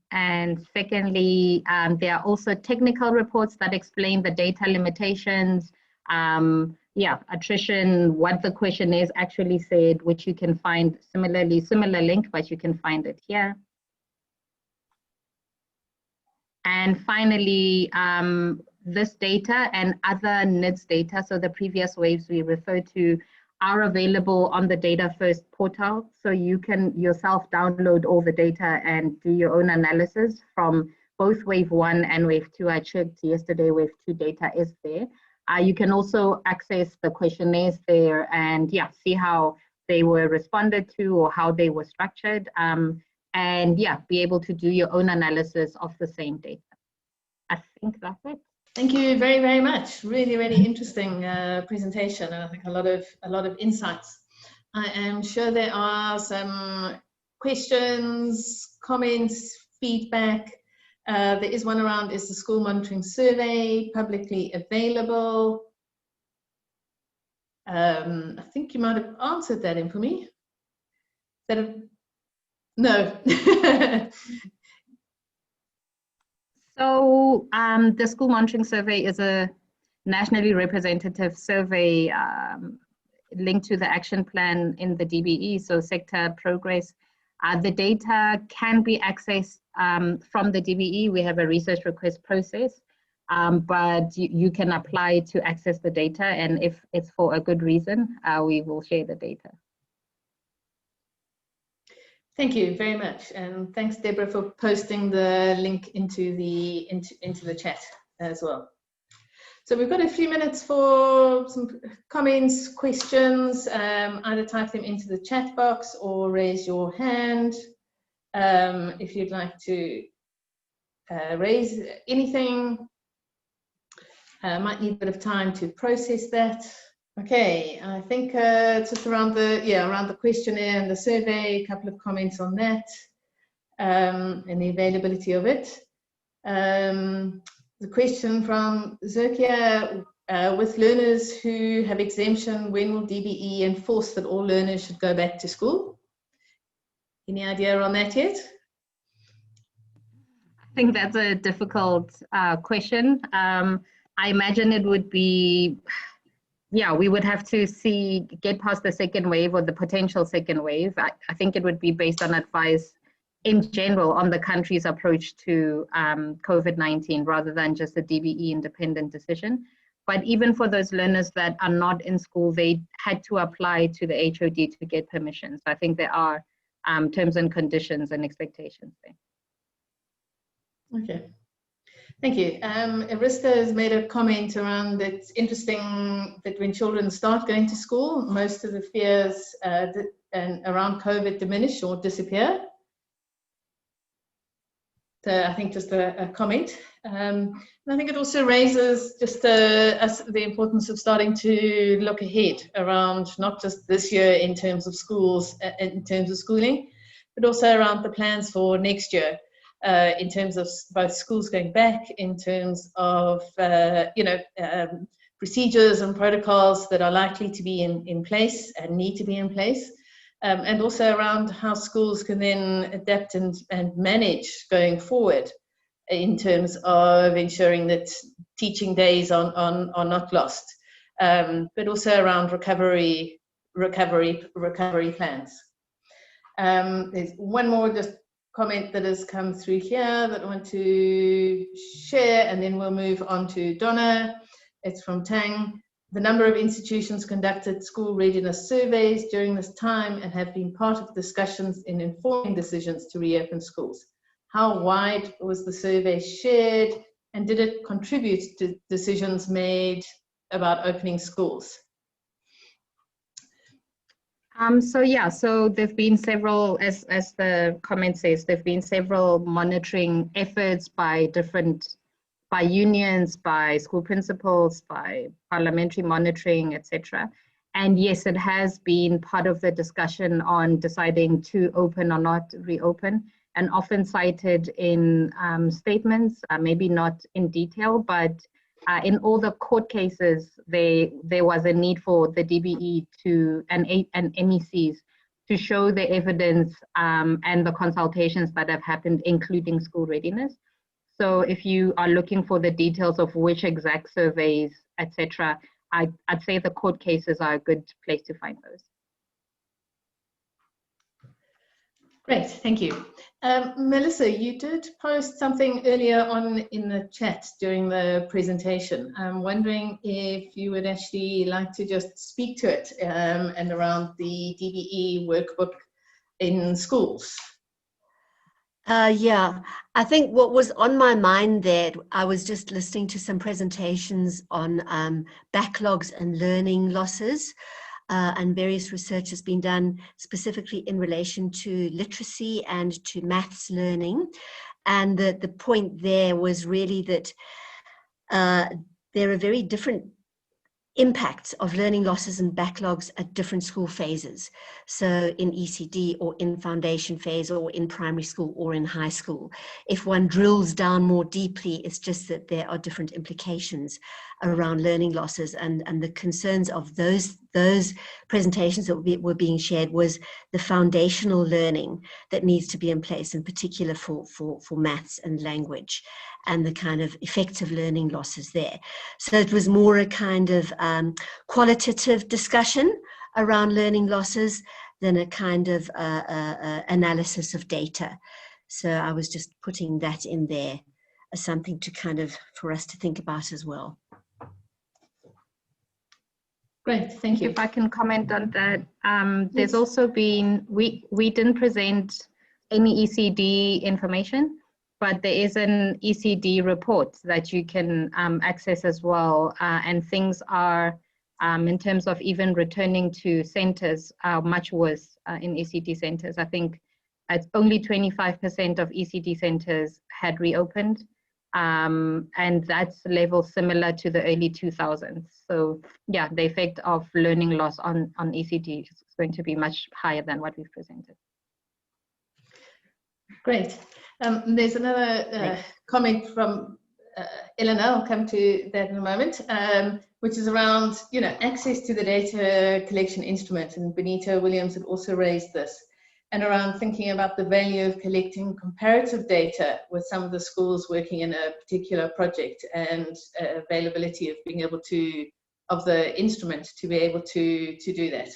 And secondly, there are also technical reports that explain the data limitations, attrition, what the questionnaires actually said, which you can find similar link, but you can find it here. And finally, this data and other NIDS data, so the previous waves we referred to, are available on the Data First portal. So you can yourself download all the data and do your own analysis from both wave 1 and wave 2. I checked yesterday, wave 2 data is there. You can also access the questionnaires there and see how they were responded to or how they were structured, and be able to do your own analysis of the same data. I think that's it. Thank you very, very much. Really, really interesting presentation, and I think a lot of insights. I am sure there are some questions, comments, feedback. There is one around, is the school monitoring survey publicly available? I think you might have answered that in for me. No. So the school monitoring survey is a nationally representative survey linked to the action plan in the DBE, so sector progress. The data can be accessed from the DBE. We have a research request process, but you can apply to access the data, and if it's for a good reason, we will share the data. Thank you very much, and thanks, Debra, for posting the link into the chat as well. So we've got a few minutes for some comments, questions. Either type them into the chat box or raise your hand if you'd like to raise anything. Might need a bit of time to process that. Okay, I think just around the questionnaire and the survey, a couple of comments on that and the availability of it. The question from Zerkia, with learners who have exemption, when will DBE enforce that all learners should go back to school? Any idea on that yet? I think that's a difficult question. I imagine it would be, we would have to get past the second wave or the potential second wave. I think it would be based on advice in general on the country's approach to COVID-19 rather than just a DBE independent decision. But even for those learners that are not in school, they had to apply to the HOD to get permission. So I think there are terms and conditions and expectations there. Okay. Thank you. Arista has made a comment around that it's interesting that when children start going to school, most of the fears around COVID diminish or disappear. So I think just a comment. And I think it also raises just the importance of starting to look ahead around not just this year in terms of schools, in terms of schooling, but also around the plans for next year. In terms of both schools going back, in terms of procedures and protocols that are likely to be in place and need to be in place, and also around how schools can then adapt and manage going forward in terms of ensuring that teaching days are not lost, but also around recovery plans. There's one more just comment that has come through here that I want to share, and then we'll move on to Donna. It's from Tang. The number of institutions conducted school readiness surveys during this time and have been part of discussions in informing decisions to reopen schools. How wide was the survey shared, and did it contribute to decisions made about opening schools? So there've been several, as the comment says, there've been several monitoring efforts by unions, by school principals, by parliamentary monitoring, etc. And yes, it has been part of the discussion on deciding to open or not reopen, and often cited in statements, maybe not in detail, but in all the court cases, there was a need for the DBE and MECs to show the evidence and the consultations that have happened, including school readiness. So if you are looking for the details of which exact surveys, etc., I'd say the court cases are a good place to find those. Great, thank you. Melissa, you did post something earlier on in the chat during the presentation. I'm wondering if you would actually like to just speak to it and around the DBE workbook in schools. Yeah, I think what was on my mind there, I was just listening to some presentations on backlogs and learning losses. And various research has been done specifically in relation to literacy and to maths learning. And the point there was really that there are very different impacts of learning losses and backlogs at different school phases. So in ECD or in foundation phase or in primary school or in high school. If one drills down more deeply, it's just that there are different implications around learning losses, and the concerns of those presentations that were being shared was the foundational learning that needs to be in place, in particular for maths and language, and the kind of effective learning losses there. So it was more a kind of qualitative discussion around learning losses than a kind of analysis of data. So I was just putting that in there as something to kind of, for us to think about as well. Great, thank you. If I can comment on that, there's also been, we didn't present any ECD information, but there is an ECD report that you can access as well. And things are, in terms of even returning to centers, are much worse in ECD centers. I think it's only 25% of ECD centers had reopened. And that's level similar to the early 2000s. So yeah, the effect of learning loss on ECD is going to be much higher than what we've presented. Great. There's another comment from Eleanor. I'll come to that in a moment, which is around, access to the data collection instrument. And Benita Williams had also raised this, and around thinking about the value of collecting comparative data with some of the schools working in a particular project, and availability of being able to, of the instrument to be able to do that.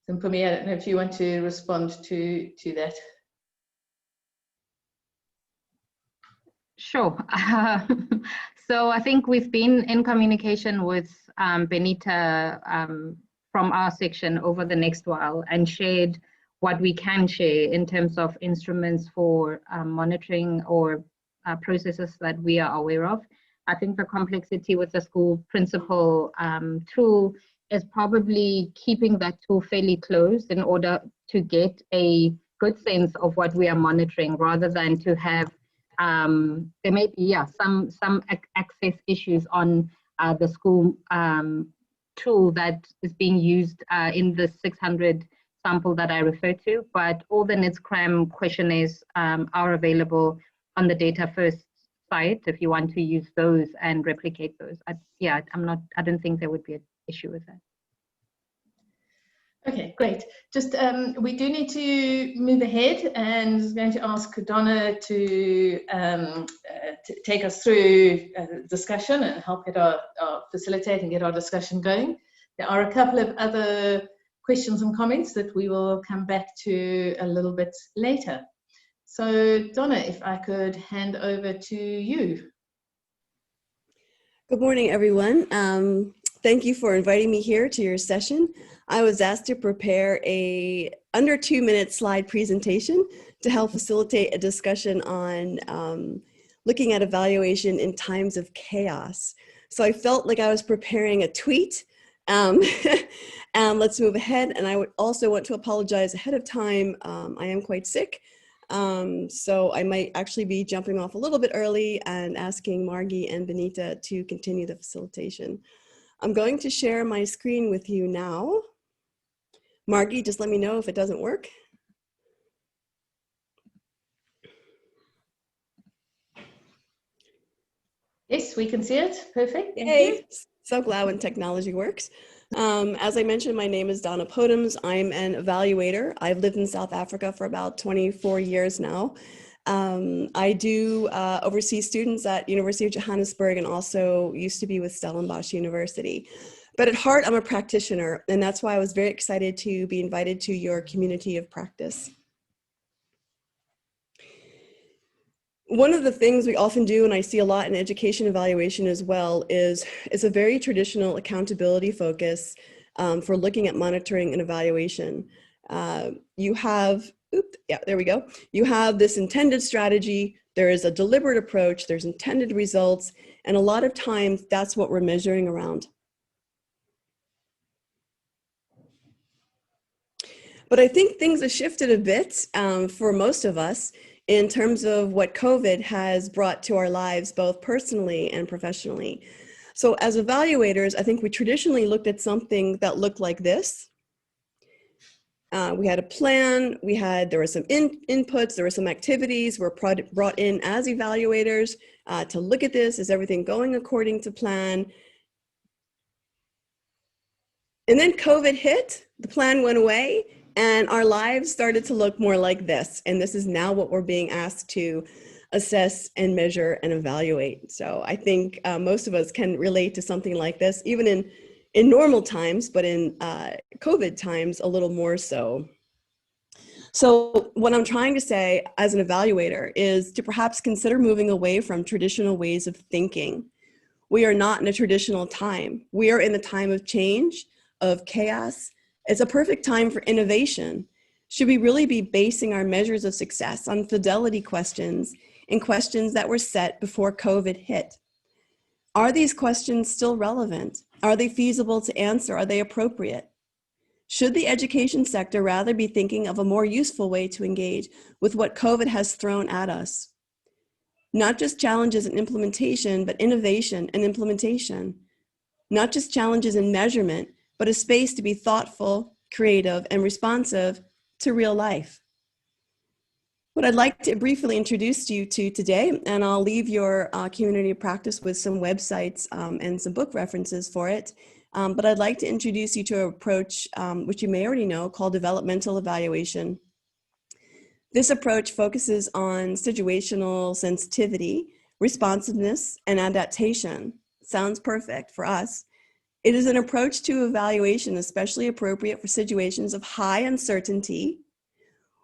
And for me, I don't know if you want to respond to that. Sure. So I think we've been in communication with Benita from our section over the next while, and shared what we can share in terms of instruments for monitoring or processes that we are aware of. I think the complexity with the school principal tool is probably keeping that tool fairly closed in order to get a good sense of what we are monitoring, rather than to have, there may be some access issues on the school tool that is being used in the 600 sample that I referred to, but all the NITS-CRAM questionnaires are available on the Data First site if you want to use those and replicate those. I don't think there would be an issue with that. Okay, great. Just we do need to move ahead, and I'm going to ask Donna to take us through discussion and help get our facilitate and get our discussion going. There are a couple of other questions and comments that we will come back to a little bit later. So Donna, if I could hand over to you. Good morning, everyone. Thank you for inviting me here to your session. I was asked to prepare a under 2-minute slide presentation to help facilitate a discussion on looking at evaluation in times of chaos. So I felt like I was preparing a tweet. And let's move ahead. And I would also want to apologize ahead of time. I am quite sick. So I might actually be jumping off a little bit early and asking Margie and Benita to continue the facilitation. I'm going to share my screen with you now. Margie, just let me know if it doesn't work. Yes, we can see it. Perfect. Yay. So glad when technology works. As I mentioned, my name is Donna Podems. I'm an evaluator. I've lived in South Africa for about 24 years now. I do oversee students at University of Johannesburg, and also used to be with Stellenbosch University. But at heart, I'm a practitioner, and that's why I was very excited to be invited to your community of practice. One of the things we often do, and I see a lot in education evaluation as well, is a very traditional accountability focus for looking at monitoring and evaluation. You have, there we go. You have this intended strategy, there is a deliberate approach, there's intended results, and a lot of times that's what we're measuring around. But I think things have shifted a bit for most of us in terms of what COVID has brought to our lives, both personally and professionally. So as evaluators, I think we traditionally looked at something that looked like this. We had a plan, there were some inputs, there were some activities, were brought in as evaluators to look at this, is everything going according to plan? And then COVID hit, the plan went away, and our lives started to look more like this. And this is now what we're being asked to assess and measure and evaluate. So I think most of us can relate to something like this, even in normal times, but in COVID times, a little more so. So what I'm trying to say as an evaluator is to perhaps consider moving away from traditional ways of thinking. We are not in a traditional time. We are in a time of change, of chaos. It's a perfect time for innovation. Should we really be basing our measures of success on fidelity questions and questions that were set before COVID hit? Are these questions still relevant? Are they feasible to answer? Are they appropriate? Should the education sector rather be thinking of a more useful way to engage with what COVID has thrown at us? Not just challenges in implementation, but innovation and implementation. Not just challenges in measurement, but a space to be thoughtful, creative, and responsive to real life. What I'd like to briefly introduce you to today, and I'll leave your community of practice with some websites and some book references for it, but I'd like to introduce you to an approach, which you may already know, called developmental evaluation. This approach focuses on situational sensitivity, responsiveness, and adaptation. Sounds perfect for us. It is an approach to evaluation especially appropriate for situations of high uncertainty,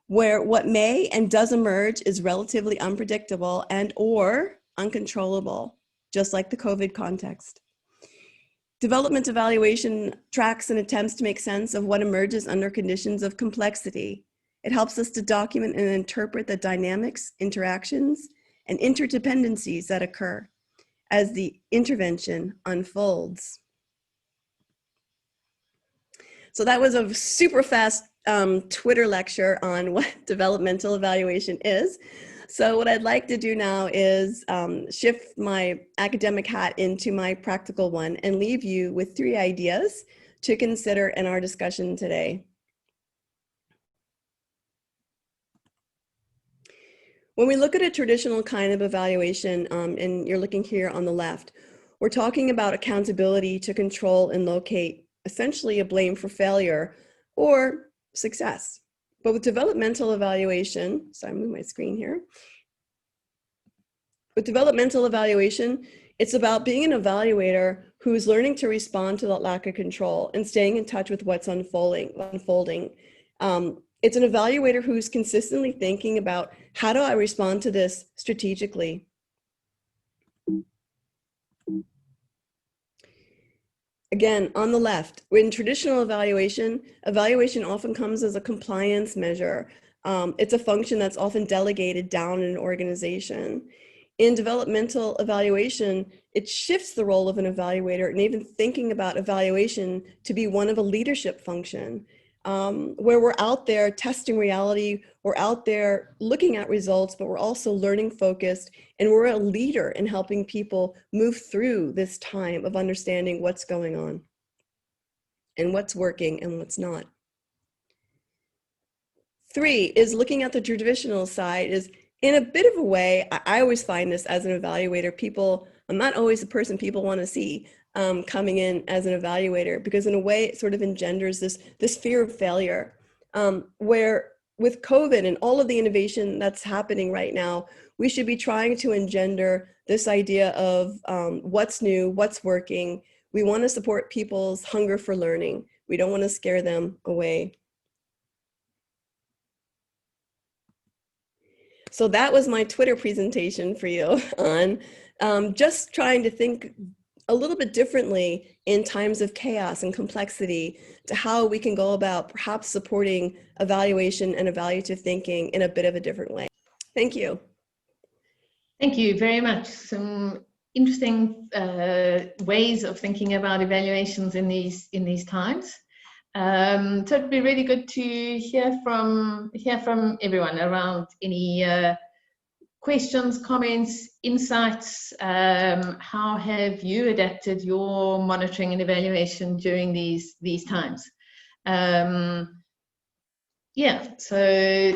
where what may and does emerge is relatively unpredictable and or uncontrollable, just like the COVID context. Development evaluation tracks and attempts to make sense of what emerges under conditions of complexity. It helps us to document and interpret the dynamics, interactions, and interdependencies that occur as the intervention unfolds. So that was a super fast Twitter lecture on what developmental evaluation is. So what I'd like to do now is shift my academic hat into my practical one and leave you with 3 ideas to consider in our discussion today. When we look at a traditional kind of evaluation, and you're looking here on the left, we're talking about accountability to control and locate essentially a blame for failure or success. But with developmental evaluation, so I move my screen here. With developmental evaluation, it's about being an evaluator who's learning to respond to that lack of control and staying in touch with what's unfolding. It's an evaluator who's consistently thinking about, how do I respond to this strategically? Again, on the left, in traditional evaluation, evaluation often comes as a compliance measure. It's a function that's often delegated down in an organization. In developmental evaluation, it shifts the role of an evaluator and even thinking about evaluation to be one of a leadership function, where we're out there testing reality, we're out there looking at results, but we're also learning focused, and we're a leader in helping people move through this time of understanding what's going on and what's working and what's not. 3 is looking at the traditional side is, in a bit of a way, I always find this as an evaluator, I'm not always the person people want to see coming in as an evaluator, because in a way it sort of engenders this fear of failure, where with COVID and all of the innovation that's happening right now, we should be trying to engender this idea of what's new, what's working. We want to support people's hunger for learning. We don't want to scare them away. So that was my Twitter presentation for you on just trying to think a little bit differently in times of chaos and complexity to how we can go about perhaps supporting evaluation and evaluative thinking in a bit of a different way. Thank you. Thank you very much. Some interesting ways of thinking about evaluations in these times. So it'd be really good to hear from everyone around any questions, comments, insights. How have you adapted your monitoring and evaluation during these times? Yeah, so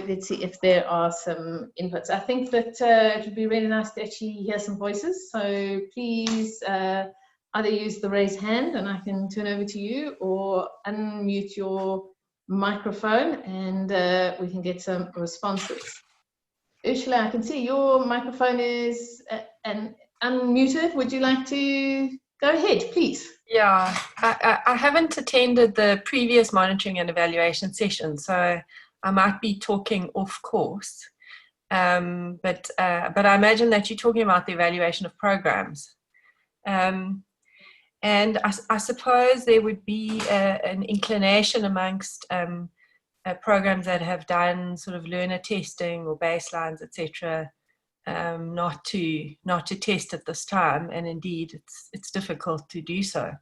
let's see if there are some inputs. I think that it would be really nice to actually hear some voices. So please either use the raise hand and I can turn over to you, or unmute your microphone and we can get some responses. Ursula, I can see your microphone is unmuted. Would you like to go ahead, please? Yeah, I haven't attended the previous monitoring and evaluation session, so I might be talking off course. But I imagine that you're talking about the evaluation of programs. And I suppose there would be an inclination amongst programs that have done sort of learner testing or baselines, etc., not to test at this time, and indeed it's difficult to do so.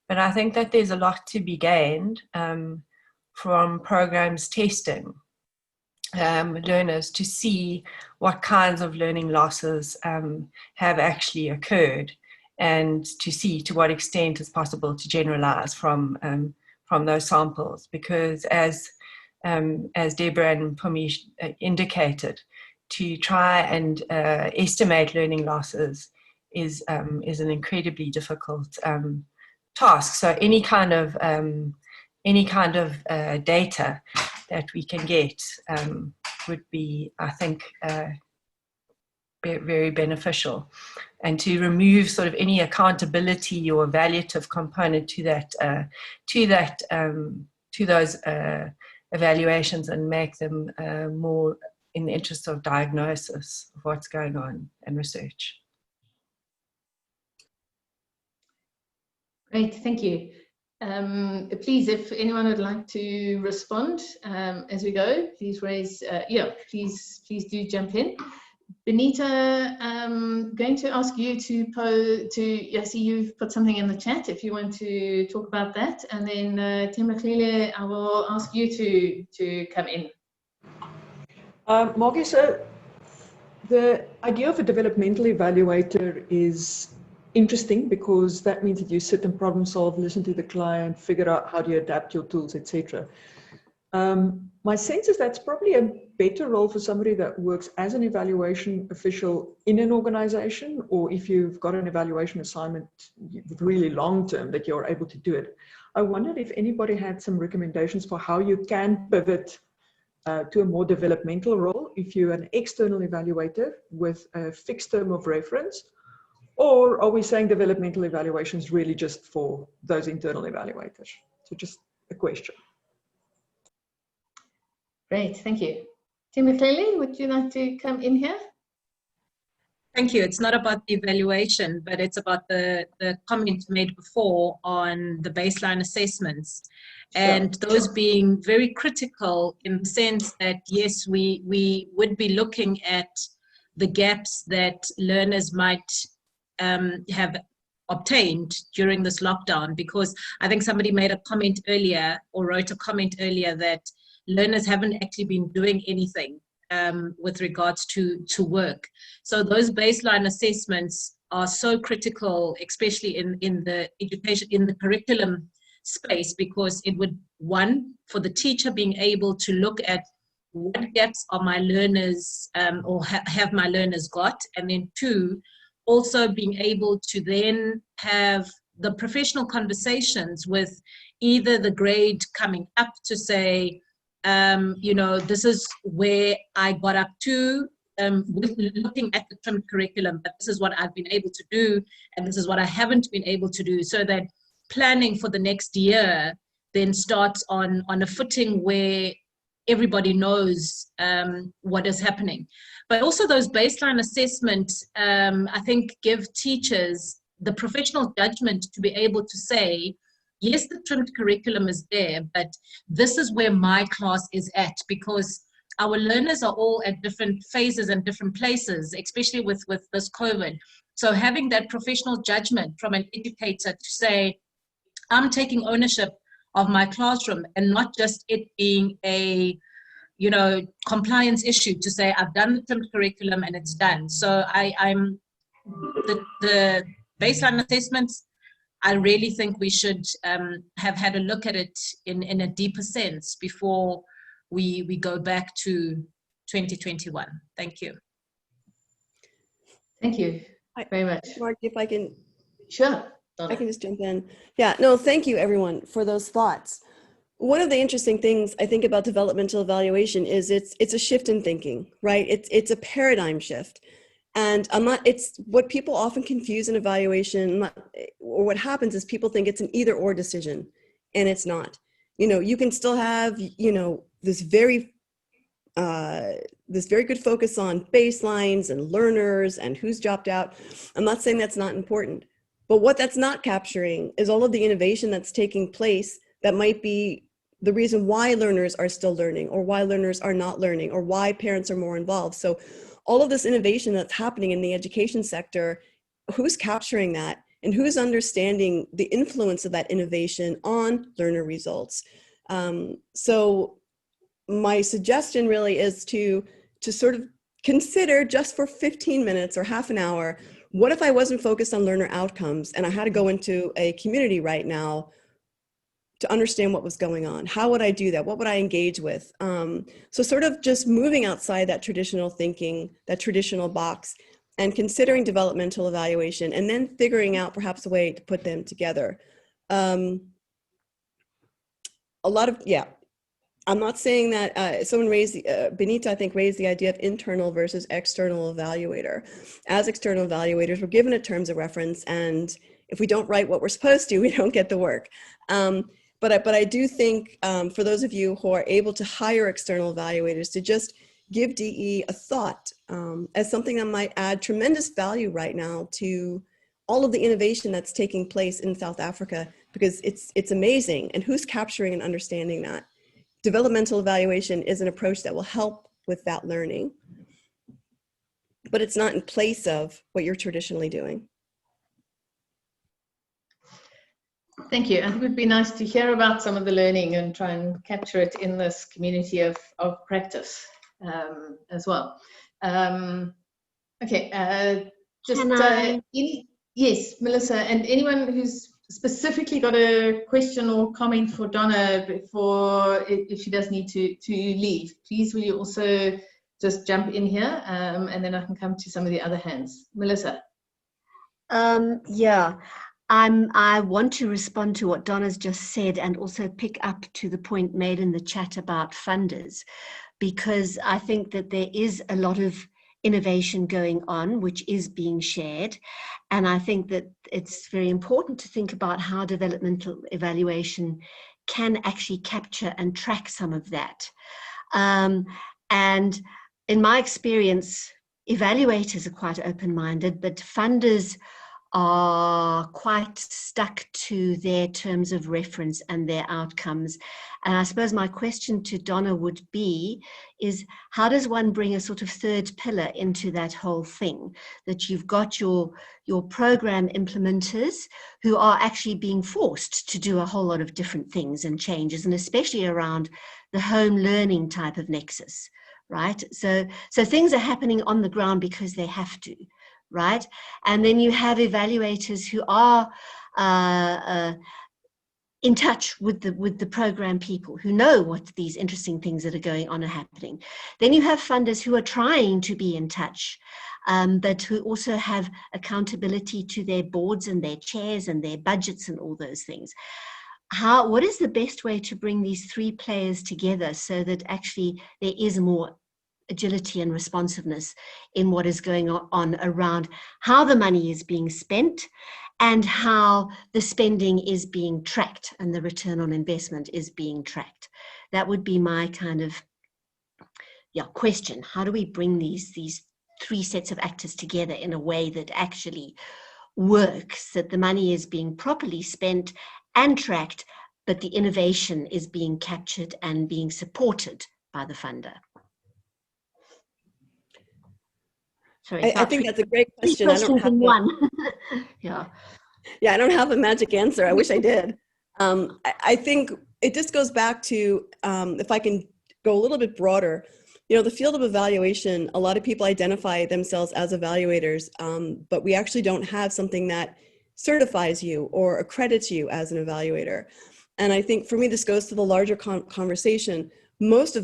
But I think that there's a lot to be gained from programs testing learners to see what kinds of learning losses have actually occurred, and to see to what extent it's possible to generalize from those samples. Because as Debra and Pumi indicated, to try and estimate learning losses is an incredibly difficult task. So any kind of data that we can get would be, I think, very beneficial, and to remove sort of any accountability or evaluative component to those evaluations, and make them more in the interest of diagnosis of what's going on and research. Great, thank you. Please, if anyone would like to respond as we go, please raise, please do jump in. Benita, I'm going to ask you I see you've put something in the chat if you want to talk about that, and then Thematic, I will ask you to come in. Margie, so the idea of a developmental evaluator is interesting, because that means that you sit and problem solve, listen to the client, figure out how do you adapt your tools, etc. My sense is that's probably a better role for somebody that works as an evaluation official in an organization, or if you've got an evaluation assignment with really long term that you're able to do it. I wondered if anybody had some recommendations for how you can pivot to a more developmental role if you're an external evaluator with a fixed term of reference. Or are we saying developmental evaluation is really just for those internal evaluators? So just a question. Great, thank you. Thematic, would you like to come in here? Thank you. It's not about the evaluation, but it's about the comment made before on the baseline assessments. Sure. And those being very critical in the sense that, yes, we would be looking at the gaps that learners might have obtained during this lockdown, because I think somebody made a comment earlier, or wrote a comment earlier, that learners haven't actually been doing anything with regards to work. So those baseline assessments are so critical, especially in the education, in the curriculum space, because it would, one, for the teacher being able to look at what gaps are my learners or have my learners got, and then two, also being able to then have the professional conversations with either the grade coming up to say, this is where I got up to with looking at the trimmed curriculum, but this is what I've been able to do, and this is what I haven't been able to do, so that planning for the next year then starts on a footing where everybody knows what is happening. But also those baseline assessments, I think, give teachers the professional judgment to be able to say, yes, the trimmed curriculum is there, but this is where my class is at, because our learners are all at different phases and different places, especially with this COVID. So having that professional judgment from an educator to say, I'm taking ownership of my classroom, and not just it being a compliance issue to say, I've done the trimmed curriculum and it's done. So I'm the baseline assessments, I really think we should have had a look at it in a deeper sense before we go back to 2021. Thank you. Thank you very much. Mark, if I can. Sure. I can just jump in. Yeah, no, thank you everyone for those thoughts. One of the interesting things I think about developmental evaluation is it's a shift in thinking, right? It's a paradigm shift. And it's what people often confuse in evaluation, or what happens is people think it's an either or decision, and it's not. You can still have, this very good focus on baselines and learners and who's dropped out. I'm not saying that's not important, but what that's not capturing is all of the innovation that's taking place that might be the reason why learners are still learning, or why learners are not learning, or why parents are more involved. So all of this innovation that's happening in the education sector, who's capturing that, and who's understanding the influence of that innovation on learner results? So my suggestion really is to sort of consider, just for 15 minutes or half an hour, what if I wasn't focused on learner outcomes and I had to go into a community right now to understand what was going on? How would I do that? What would I engage with? So sort of just moving outside that traditional thinking, that traditional box, and considering developmental evaluation, and then figuring out perhaps a way to put them together. I'm not saying that someone raised, Benita, I think, raised the idea of internal versus external evaluator. As external evaluators, we're given a terms of reference, and if we don't write what we're supposed to, we don't get the work. But I do think for those of you who are able to hire external evaluators, to just give DE a thought as something that might add tremendous value right now to all of the innovation that's taking place in South Africa, because it's amazing. And who's capturing and understanding that? Developmental evaluation is an approach that will help with that learning, but it's not in place of what you're traditionally doing. Thank you. I think it would be nice to hear about some of the learning and try and capture it in this community of practice as well. Yes, Melissa, and anyone who's specifically got a question or comment for Donna before, if she does need to leave, please will you also just jump in here, and then I can come to some of the other hands. Melissa. I want to respond to what Donna's just said, and also pick up to the point made in the chat about funders, because I think that there is a lot of innovation going on, which is being shared. And I think that it's very important to think about how developmental evaluation can actually capture and track some of that. And in my experience, evaluators are quite open-minded, but funders are quite stuck to their terms of reference and their outcomes. And I suppose my question to Donna would be, is how does one bring a sort of third pillar into that whole thing? That you've got your program implementers who are actually being forced to do a whole lot of different things and changes, and especially around the home learning type of nexus, right? So things are happening on the ground because they have to. Right, and then you have evaluators who are in touch with the program people, who know what these interesting things that are going on are happening. Then you have funders who are trying to be in touch, but who also have accountability to their boards and their chairs and their budgets and all those things. What is the best way to bring these three players together so that actually there is more agility and responsiveness in what is going on around how the money is being spent and how the spending is being tracked and the return on investment is being tracked? That would be my kind of question. How do we bring these three sets of actors together in a way that actually works, that the money is being properly spent and tracked, but the innovation is being captured and being supported by the funder? Sorry, I think that's a great question. I don't have one. Yeah, I don't have a magic answer. I wish I did. I think it just goes back to, if I can go a little bit broader, the field of evaluation, a lot of people identify themselves as evaluators, but we actually don't have something that certifies you or accredits you as an evaluator. And I think for me, this goes to the larger conversation. Most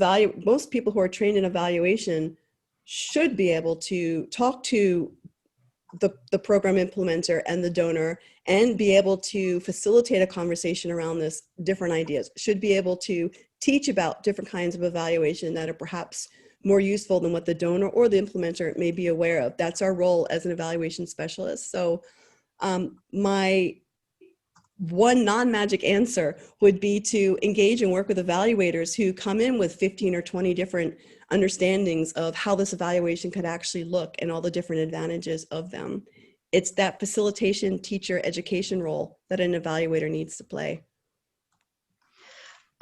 people who are trained in evaluation should be able to talk to the program implementer and the donor and be able to facilitate a conversation around this different ideas, should be able to teach about different kinds of evaluation that are perhaps more useful than what the donor or the implementer may be aware of. That's our role as an evaluation specialist. So my one non-magic answer would be to engage and work with evaluators who come in with 15 or 20 different understandings of how this evaluation could actually look and all the different advantages of them. It's that facilitation, teacher, education role that an evaluator needs to play.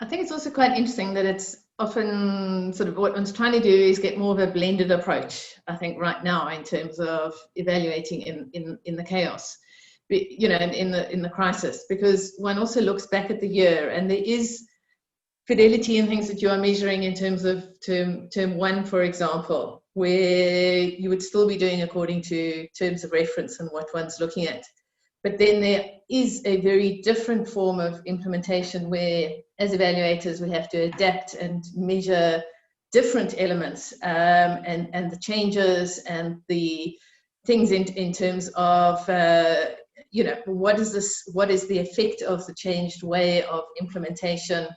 I think it's also quite interesting that it's often sort of what one's trying to do is get more of a blended approach, I think, right now in terms of evaluating in the chaos, you know, in the crisis, because one also looks back at the year and there is fidelity in things that you are measuring in terms of term one, for example, where you would still be doing according to terms of reference and what one's looking at. But then there is a very different form of implementation where, as evaluators, we have to adapt and measure different elements and the changes and the things in terms of, you know, what is the effect of the changed way of implementation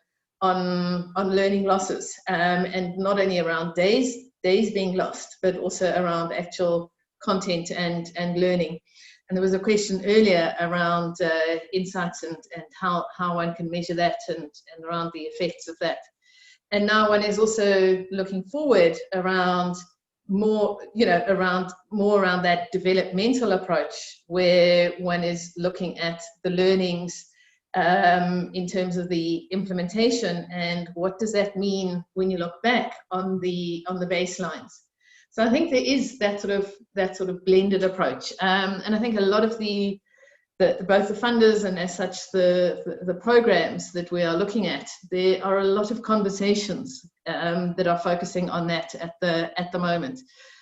on learning losses, and not only around days being lost, but also around actual content and learning. And there was a question earlier around insights and how one can measure that and around the effects of that. And now one is also looking forward around more, you know, around that developmental approach where one is looking at the learnings in terms of the implementation and what does that mean when you look back on the baselines. So I think there is that sort of blended approach, and I think a lot of both the funders and as such the programs that we are looking at, there are a lot of conversations that are focusing on that at the moment.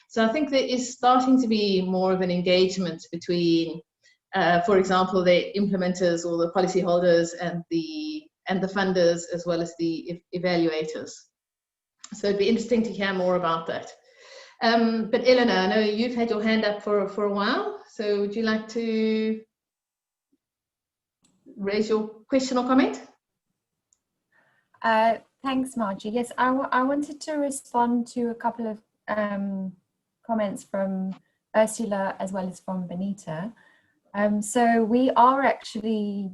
So I think there is starting to be more of an engagement between, for example, the implementers or the policyholders and the funders as well as the evaluators. So it'd be interesting to hear more about that. But Eleanor, I know you've had your hand up for a while, so would you like to raise your question or comment? Thanks, Margie. Yes, I wanted to respond to a couple of comments from Ursula as well as from Benita. So we are actually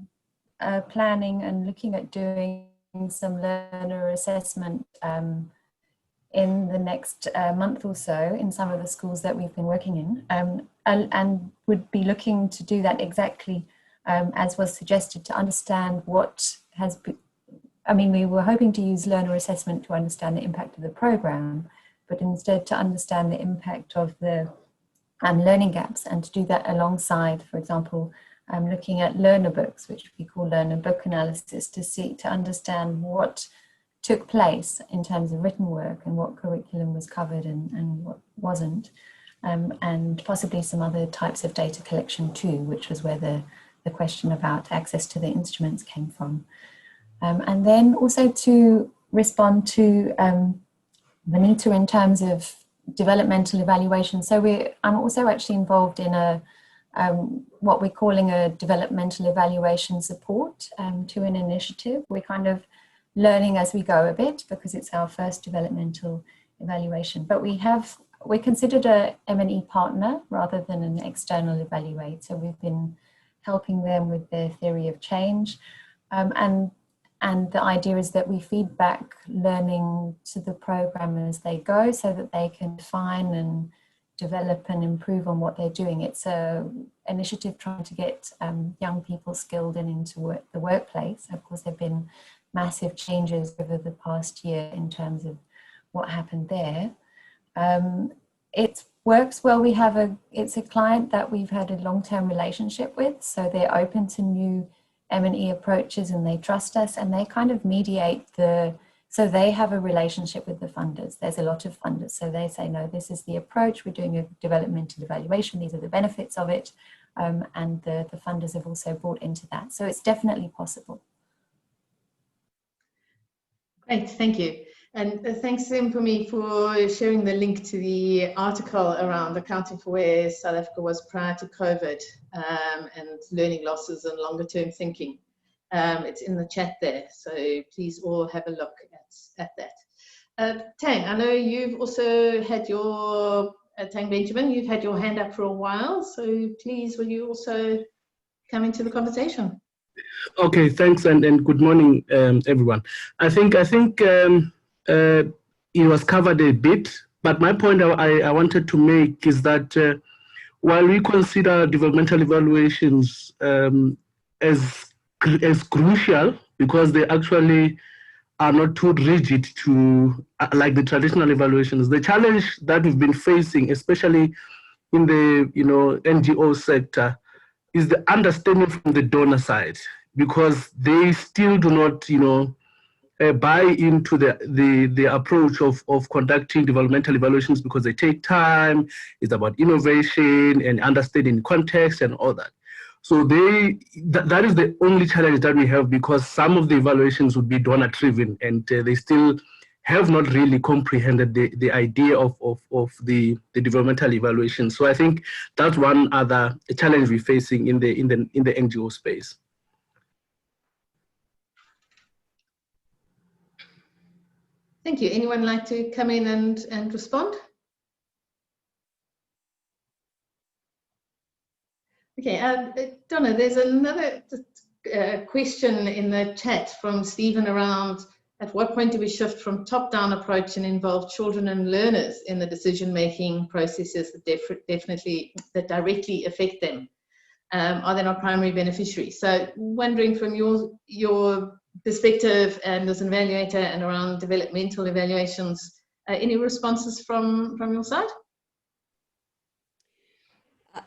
planning and looking at doing some learner assessment in the next month or so in some of the schools that we've been working in, and would be looking to do that exactly as was suggested, to understand what has been, I mean, we were hoping to use learner assessment to understand the impact of the program, but instead to understand the impact of the learning gaps, and to do that alongside, for example, looking at learner books, which we call learner book analysis, to understand what took place in terms of written work and what curriculum was covered and what wasn't, and possibly some other types of data collection too, which was where the question about access to the instruments came from. And then also to respond to Benita in terms of developmental evaluation. So I'm also actually involved in what we're calling a developmental evaluation support to an initiative. We're kind of learning as we go a bit because it's our first developmental evaluation, but we're considered a M&E partner rather than an external evaluator. We've been helping them with their theory of change, and the idea is that we feed back learning to the program as they go so that they can define and develop and improve on what they're doing. It's an initiative trying to get young people skilled and into the workplace. Of course, there have been massive changes over the past year in terms of what happened there. It works well. It's a client that we've had a long-term relationship with, so they're open to new M&E approaches and they trust us, and they kind of mediate so they have a relationship with the funders. There's a lot of funders, so they say, no, this is the approach, we're doing a developmental evaluation, these are the benefits of it, and the funders have also bought into that. So it's definitely possible. Great, thank you. And thanks, Mpumi, for sharing the link to the article around accounting for where South Africa was prior to COVID and learning losses and longer term thinking. It's in the chat there, so please all have a look at that. Tang, I know you've also had your, Tang Benjamin, you've had your hand up for a while, so please will you also come into the conversation? Okay, thanks, and good morning, everyone. I think it was covered a bit, but my point I wanted to make is that while we consider developmental evaluations as crucial because they actually are not too rigid to like the traditional evaluations, the challenge that we've been facing, especially in the NGO sector, is the understanding from the donor side, because they still do not buy into the approach of conducting developmental evaluations, because they take time. It's about innovation and understanding context and all that. So that is the only challenge that we have, because some of the evaluations would be donor driven, and they still have not really comprehended the idea of the developmental evaluation. So I think that's one other challenge we're facing in the NGO space. Thank you. Anyone like to come in and respond? Okay, Donna, there's another question in the chat from Stephen around at what point do we shift from top-down approach and involve children and learners in the decision-making processes that directly affect them? Are they not primary beneficiaries? So wondering from your perspective and as an evaluator and around developmental evaluations, any responses from your side?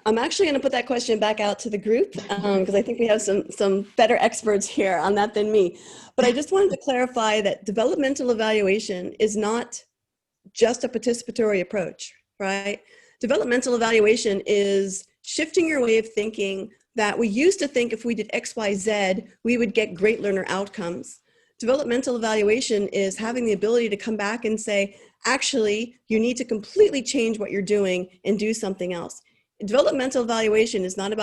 I'm actually going to put that question back out to the group because I think we have some better experts here on that than me. But I just wanted to clarify that developmental evaluation is not just a participatory approach, right? Developmental evaluation is shifting your way of thinking that we used to think if we did X, Y, Z, we would get great learner outcomes. Developmental evaluation is having the ability to come back and say, actually, you need to completely change what you're doing and do something else. Developmental evaluation is not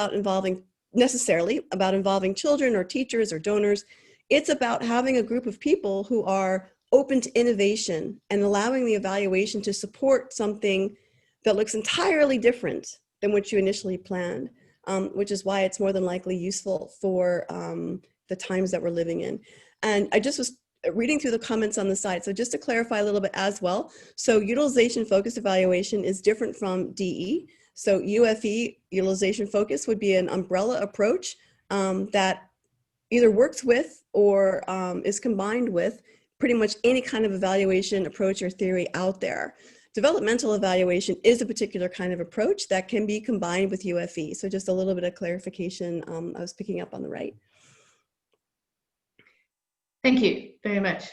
necessarily about involving children or teachers or donors. It's about having a group of people who are open to innovation and allowing the evaluation to support something that looks entirely different than what you initially planned, which is why it's more than likely useful for the times that we're living in. And I just was reading through the comments on the side. So just to clarify a little bit as well. So utilization focused evaluation is different from DE. So UFE, utilization focus, would be an umbrella approach that either works with or is combined with pretty much any kind of evaluation approach or theory out there. Developmental evaluation is a particular kind of approach that can be combined with UFE. So just a little bit of clarification I was picking up on the right. Thank you very much.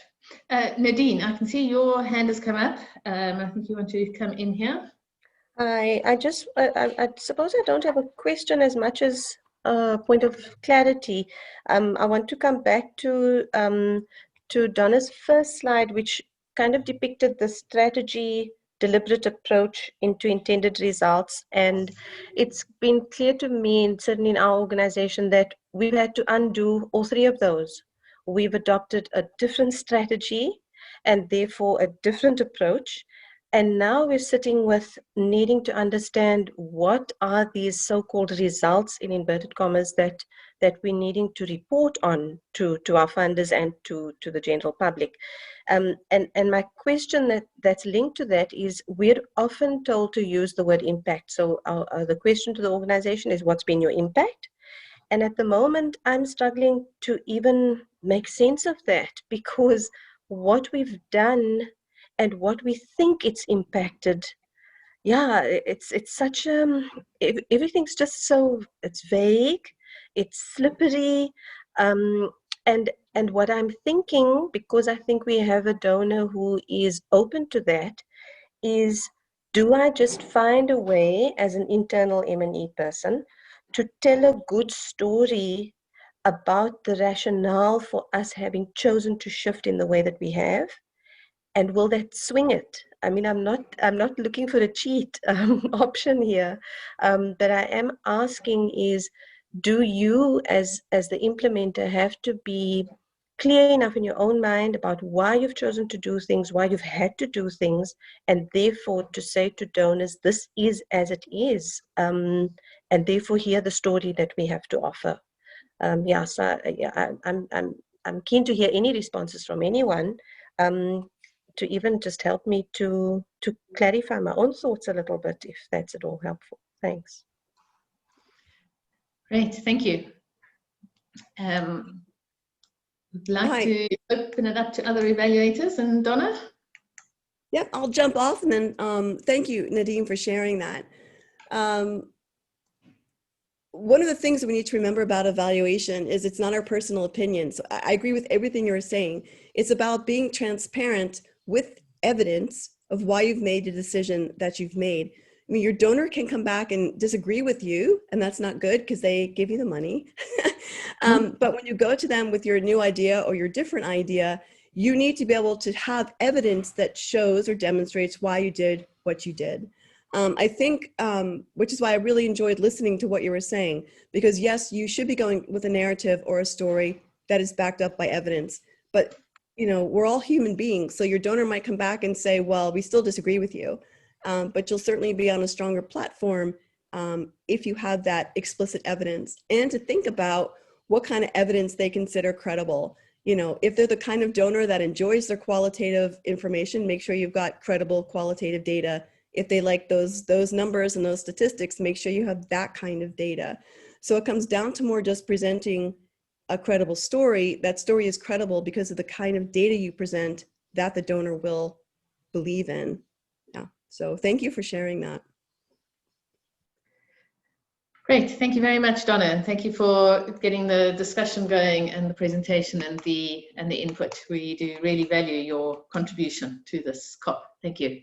Nadine, I can see your hand has come up. I think you want to come in here. I suppose I don't have a question as much as a point of clarity. I want to come back to Donna's first slide, which kind of depicted the strategy, deliberate approach into intended results. And it's been clear to me, and certainly in our organization, that we've had to undo all three of those. We've adopted a different strategy and therefore a different approach. And now we're sitting with needing to understand what are these so-called results, in inverted commas, that we're needing to report on to our funders and to the general public. And my question that's linked to that is, we're often told to use the word impact. So the question to the organization is, what's been your impact? And at the moment, I'm struggling to even make sense of that, because what we've done and what we think it's impacted, yeah, it's such everything's just so, it's vague, it's slippery, and what I'm thinking, because I think we have a donor who is open to that, is, do I just find a way as an internal M&E person to tell a good story about the rationale for us having chosen to shift in the way that we have? And will that swing it? I mean, I'm not looking for a cheat option here, but I am asking is, do you as the implementer have to be clear enough in your own mind about why you've chosen to do things, why you've had to do things, and therefore to say to donors, this is as it is, and therefore hear the story that we have to offer. Yeah, so yeah, I'm keen to hear any responses from anyone, to even just help me to clarify my own thoughts a little bit, if that's at all helpful. Thanks. Great, thank you. I'd like to open it up to other evaluators, and Donna? Yep, I'll jump off, and then thank you, Nadine, for sharing that. One of the things that we need to remember about evaluation is it's not our personal opinion. So I agree with everything you were saying. It's about being transparent with evidence of why you've made the decision that you've made. I mean, your donor can come back and disagree with you, and that's not good because they give you the money. But when you go to them with your new idea or your different idea, you need to be able to have evidence that shows or demonstrates why you did what you did. I think, which is why I really enjoyed listening to what you were saying, because yes, you should be going with a narrative or a story that is backed up by evidence, but you know, we're all human beings. So your donor might come back and say, well, we still disagree with you, but you'll certainly be on a stronger platform if you have that explicit evidence, and to think about what kind of evidence they consider credible. You know, if they're the kind of donor that enjoys their qualitative information, make sure you've got credible qualitative data. If they like those numbers and those statistics, make sure you have that kind of data. So it comes down to more just presenting a credible story. That story is credible because of the kind of data you present that the donor will believe in. Yeah. So thank you for sharing that. Great, thank you very much, Donna, and thank you for getting the discussion going and the presentation and the input. We do really value your contribution to this COP. Thank you.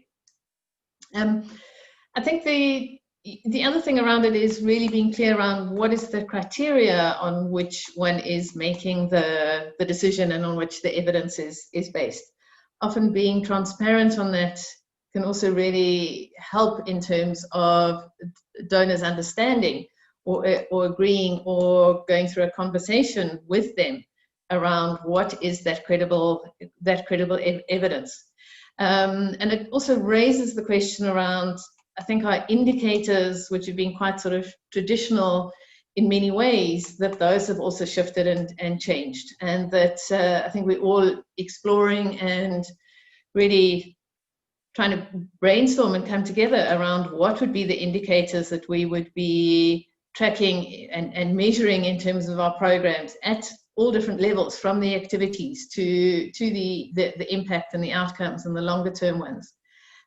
I think the other thing around it is really being clear around what is the criteria on which one is making the decision and on which the evidence is based. Often being transparent on that can also really help in terms of donors understanding or agreeing or going through a conversation with them around what is that credible evidence. And it also raises the question around, I think, our indicators, which have been quite sort of traditional in many ways, that those have also shifted and changed. And that I think we're all exploring and really trying to brainstorm and come together around what would be the indicators that we would be tracking and measuring in terms of our programs at all different levels, from the activities to the impact and the outcomes and the longer term ones.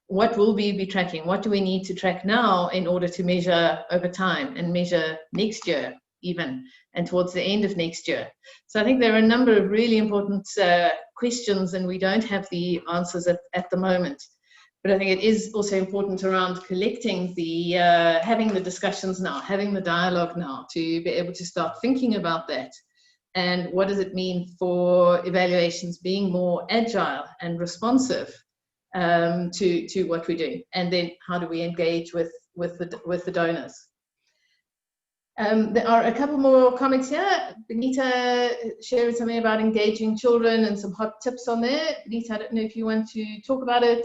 What will we be tracking? What do we need to track now in order to measure over time and measure next year even, and towards the end of next year? So I think there are a number of really important questions, and we don't have the answers at the moment. But I think it is also important around collecting the, having the discussions now, having the dialogue now, to be able to start thinking about that. And what does it mean for evaluations being more agile and responsive to what we do? And then how do we engage with the donors? There are a couple more comments here. Benita shared something about engaging children and some hot tips on there. Benita, I don't know if you want to talk about it,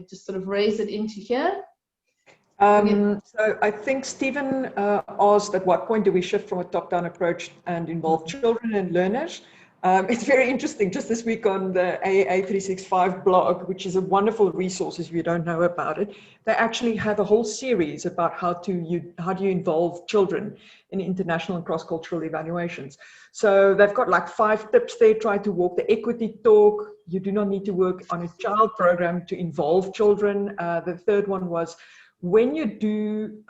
just sort of raise it into here. So I think Stephen asked, at what point do we shift from a top-down approach and involve children and learners? It's very interesting. Just this week on the AA365 blog, which is a wonderful resource if you don't know about it, they actually have a whole series about how do you involve children in international and cross-cultural evaluations. So they've got like 5 tips there. Try to walk the equity talk. You do not need to work on a child program to involve children. The third one was, when you do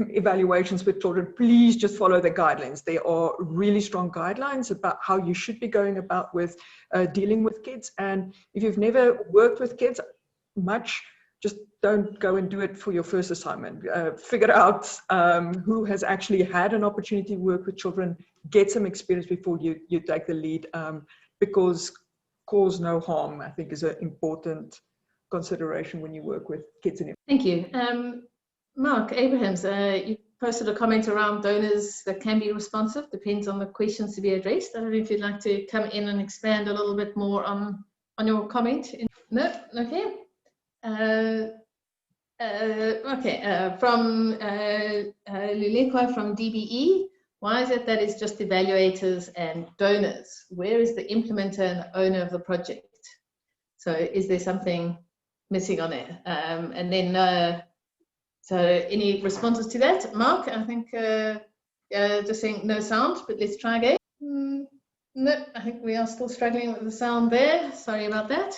evaluations with children, please just follow the guidelines. There are really strong guidelines about how you should be going about with dealing with kids. And if you've never worked with kids much, just don't go and do it for your first assignment. Figure out who has actually had an opportunity to work with children, get some experience before you take the lead, because cause no harm, I think, is an important consideration when you work with kids. Thank you. Mark Abrahams, you posted a comment around donors that can be responsive, depends on the questions to be addressed. I don't know if you'd like to come in and expand a little bit more on your comment. No? Okay. From Lulekwa from DBE, why is it that it's just evaluators and donors? Where is the implementer and owner of the project? So is there something missing on it? And then, so any responses to that? Mark, I think just saying no sound, but let's try again. No, I think we are still struggling with the sound there. Sorry about that.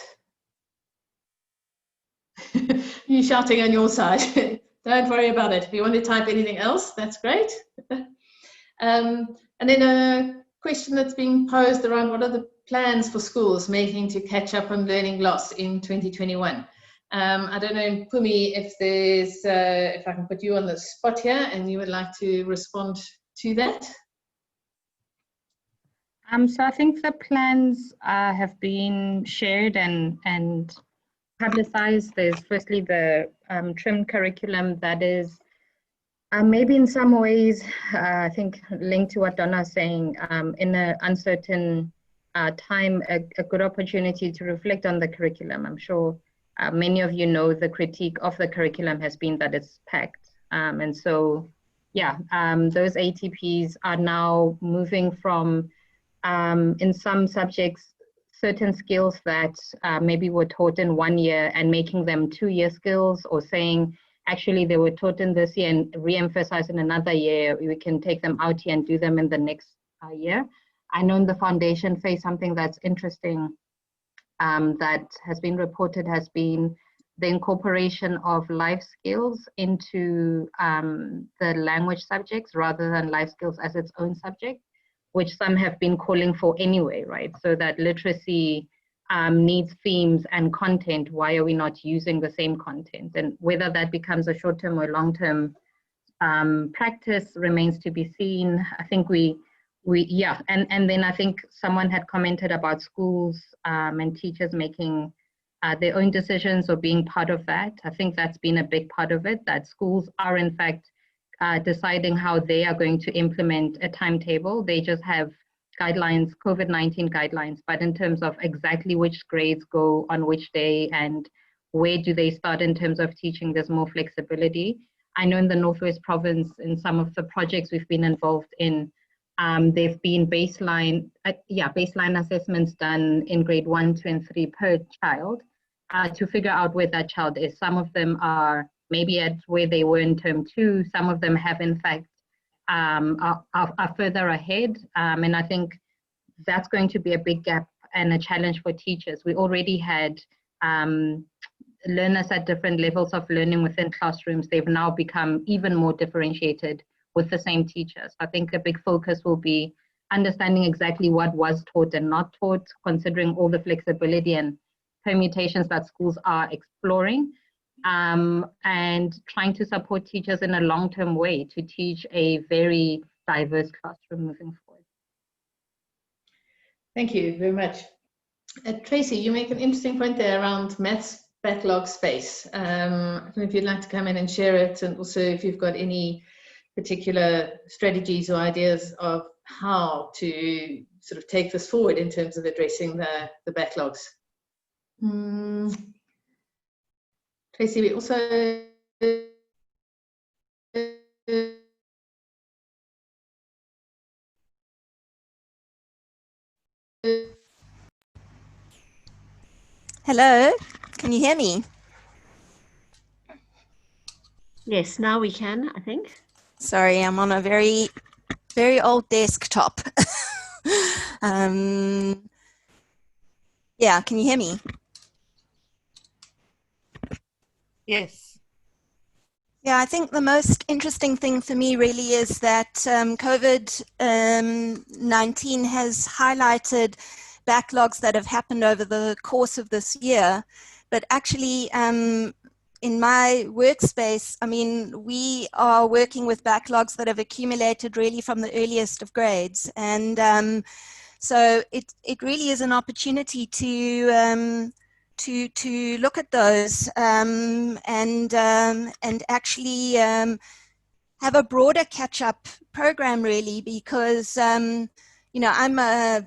You shouting on your side. Don't worry about it. If you want to type anything else, that's great. And then a question that's being posed around what are the plans for schools making to catch up on learning loss in 2021? I don't know, Pumi, if there's, if I can put you on the spot here and you would like to respond to that. So I think the plans have been shared and publicized. There's firstly the trimmed curriculum that is maybe in some ways, I think linked to what Donna is saying, in an uncertain time, a good opportunity to reflect on the curriculum. I'm sure many of you know the critique of the curriculum has been that it's packed. And so, yeah, those ATPs are now moving from, in some subjects, certain skills that maybe were taught in 1 year and making them 2-year skills, or saying, actually, they were taught in this year and re-emphasized in another year. We can take them out here and do them in the next year. I know in the foundation phase, something that's interesting that has been reported has been the incorporation of life skills into the language subjects rather than life skills as its own subject, which some have been calling for anyway, right? So that literacy needs themes and content. Why are we not using the same content? And whether that becomes a short-term or long-term practice remains to be seen. I think and then I think someone had commented about schools and teachers making their own decisions or being part of that. I think that's been a big part of it, that schools are in fact deciding how they are going to implement a timetable. They just have guidelines, COVID-19 guidelines, but in terms of exactly which grades go on which day and where do they start in terms of teaching, there's more flexibility. I know in the Northwest Province, in some of the projects we've been involved in, there've been baseline assessments done in grade 1, 2, and 3 per child to figure out where that child is. Some of them are maybe at where they were in term 2. Some of them have in fact are further ahead. And I think that's going to be a big gap and a challenge for teachers. We already had learners at different levels of learning within classrooms. They've now become even more differentiated with the same teachers. I think a big focus will be understanding exactly what was taught and not taught, considering all the flexibility and permutations that schools are exploring, and trying to support teachers in a long-term way to teach a very diverse classroom moving forward. Thank you very much. Tracy, you make an interesting point there around maths backlog space. I don't know if you'd like to come in and share it, and also if you've got any particular strategies or ideas of how to sort of take this forward in terms of addressing the backlogs. Tracy, we also Hello, can you hear me? Yes, now we can, I think. Sorry, I'm on a very old desktop. Yeah, can you hear me? Yes. Yeah, I think the most interesting thing for me really is that COVID-19 has highlighted backlogs that have happened over the course of this year. But actually, in my workspace, I mean, we are working with backlogs that have accumulated really from the earliest of grades. And so it really is an opportunity to look at those and actually have a broader catch-up program, really, because you know, I'm a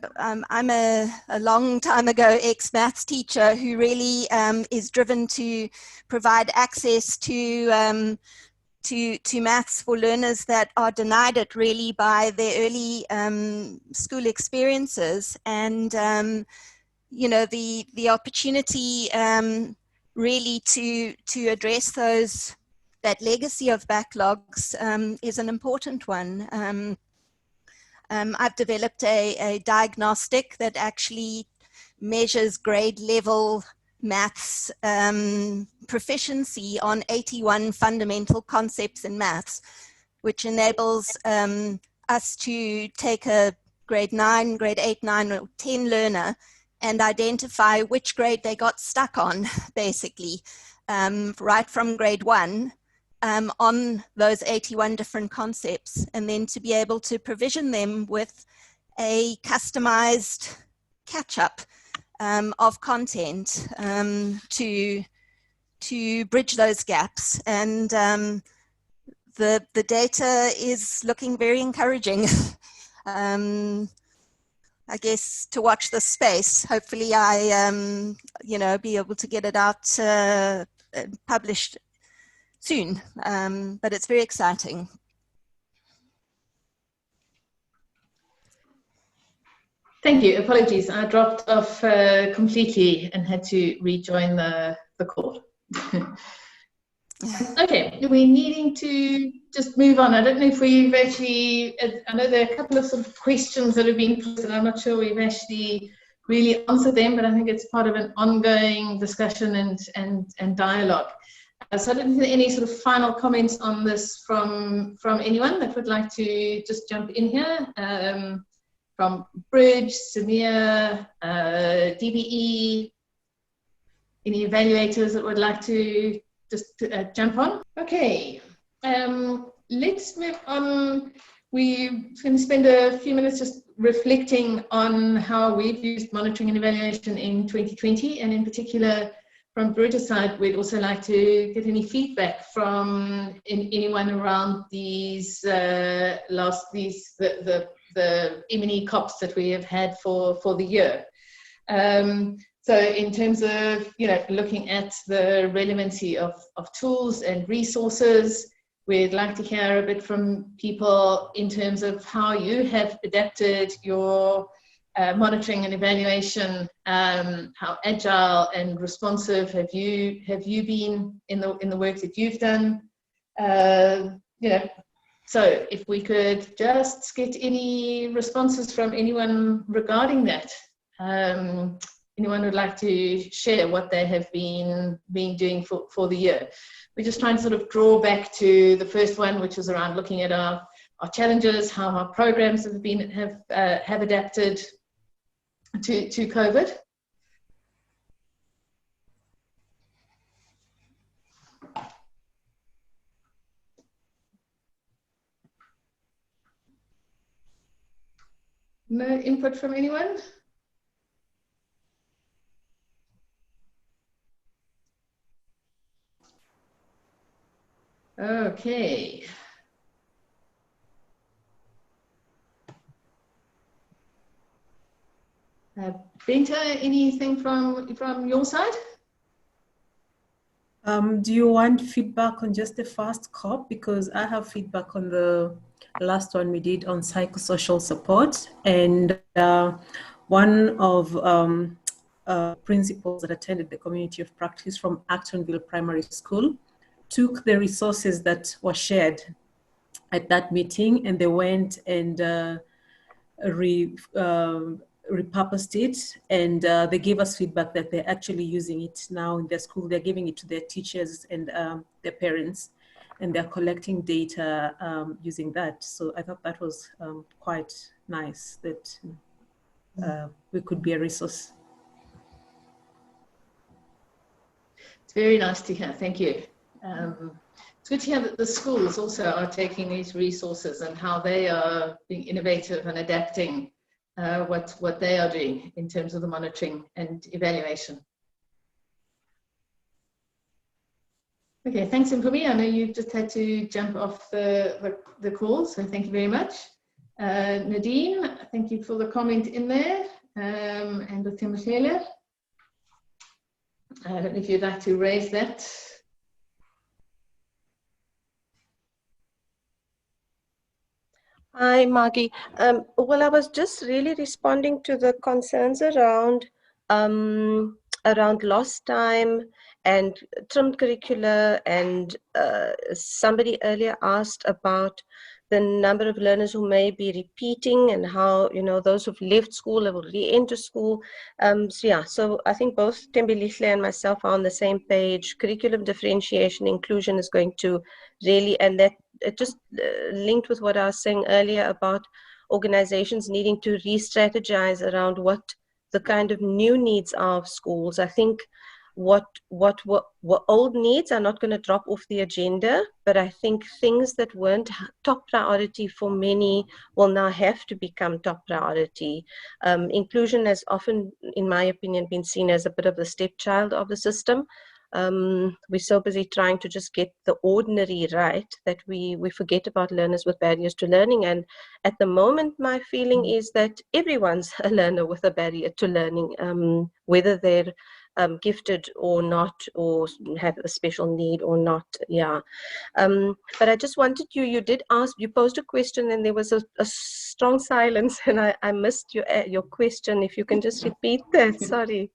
long time ago ex-maths teacher who really is driven to provide access to maths for learners that are denied it really by their early school experiences. And you know, the opportunity really to address that legacy of backlogs is an important one. I've developed a diagnostic that actually measures grade level maths proficiency on 81 fundamental concepts in maths, which enables us to take a grade 9, grade 8, 9, or 10 learner and identify which grade they got stuck on, basically, right from grade 1. On those 81 different concepts, and then to be able to provision them with a customized catch-up of content to bridge those gaps. And the data is looking very encouraging. I guess to watch this space. Hopefully I you know, be able to get it out published soon, but it's very exciting. Thank you. Apologies, I dropped off completely and had to rejoin the call. Okay, we're needing to just move on. I don't know if we've actually, I know there are a couple of sort of questions that have been posted. I'm not sure we've actually really answered them, but I think it's part of an ongoing discussion and dialogue. So I don't think any sort of final comments on this from anyone that would like to just jump in here. From Bridge, Samir, DBE, any evaluators that would like to just jump on? Okay, let's move on. We're going to spend a few minutes just reflecting on how we've used monitoring and evaluation in 2020, and in particular, from Bridge's side, we'd also like to get any feedback from anyone around these the M&E CoPs that we have had for the year. So in terms of, you know, looking at the relevancy of tools and resources, we'd like to hear a bit from people in terms of how you have adapted your monitoring and evaluation, how agile and responsive have you been in the work that you've done? You know, so if we could just get any responses from anyone regarding that. Anyone would like to share what they have been doing for the year? We're just trying to sort of draw back to the first one, which was around looking at our challenges, how our programs have adapted to COVID. No input from anyone? Okay. Benta, anything from your side? Do you want feedback on just the first CoP? Because I have feedback on the last one we did on psychosocial support, and one of principals that attended the community of practice from Actonville Primary School took the resources that were shared at that meeting, and they went and repurposed it, and they gave us feedback that they're actually using it now in their school. They're giving it to their teachers and their parents, and they're collecting data using that. So I thought that was quite nice that we could be a resource. It's very nice to hear. Thank you. It's good to hear that the schools also are taking these resources and how they are being innovative and adapting what they are doing in terms of the monitoring and evaluation. Okay, thanks, Mpumi. I know you've just had to jump off the call, so thank you very much. Nadine, thank you for the comment in there, and Nompumelelo. I don't know if you'd like to raise that. Hi, Maggie. Well, I was just really responding to the concerns around lost time and trimmed curricula, and somebody earlier asked about the number of learners who may be repeating and how, you know, those who've left school will re-enter school. So I think both Thembelihle and myself are on the same page. Curriculum differentiation, inclusion is going to really, and that it just linked with what I was saying earlier about organizations needing to re-strategize around what the kind of new needs are of schools. I think what old needs are not going to drop off the agenda, but I think things that weren't top priority for many will now have to become top priority. Inclusion has often, in my opinion, been seen as a bit of the stepchild of the system. We're so busy trying to just get the ordinary right that we forget about learners with barriers to learning. And at the moment, my feeling is that everyone's a learner with a barrier to learning, whether they're gifted or not, or have a special need or not. Yeah. But I just wanted you did ask, you posed a question and there was a strong silence, and I missed your question. If you can just repeat that, sorry.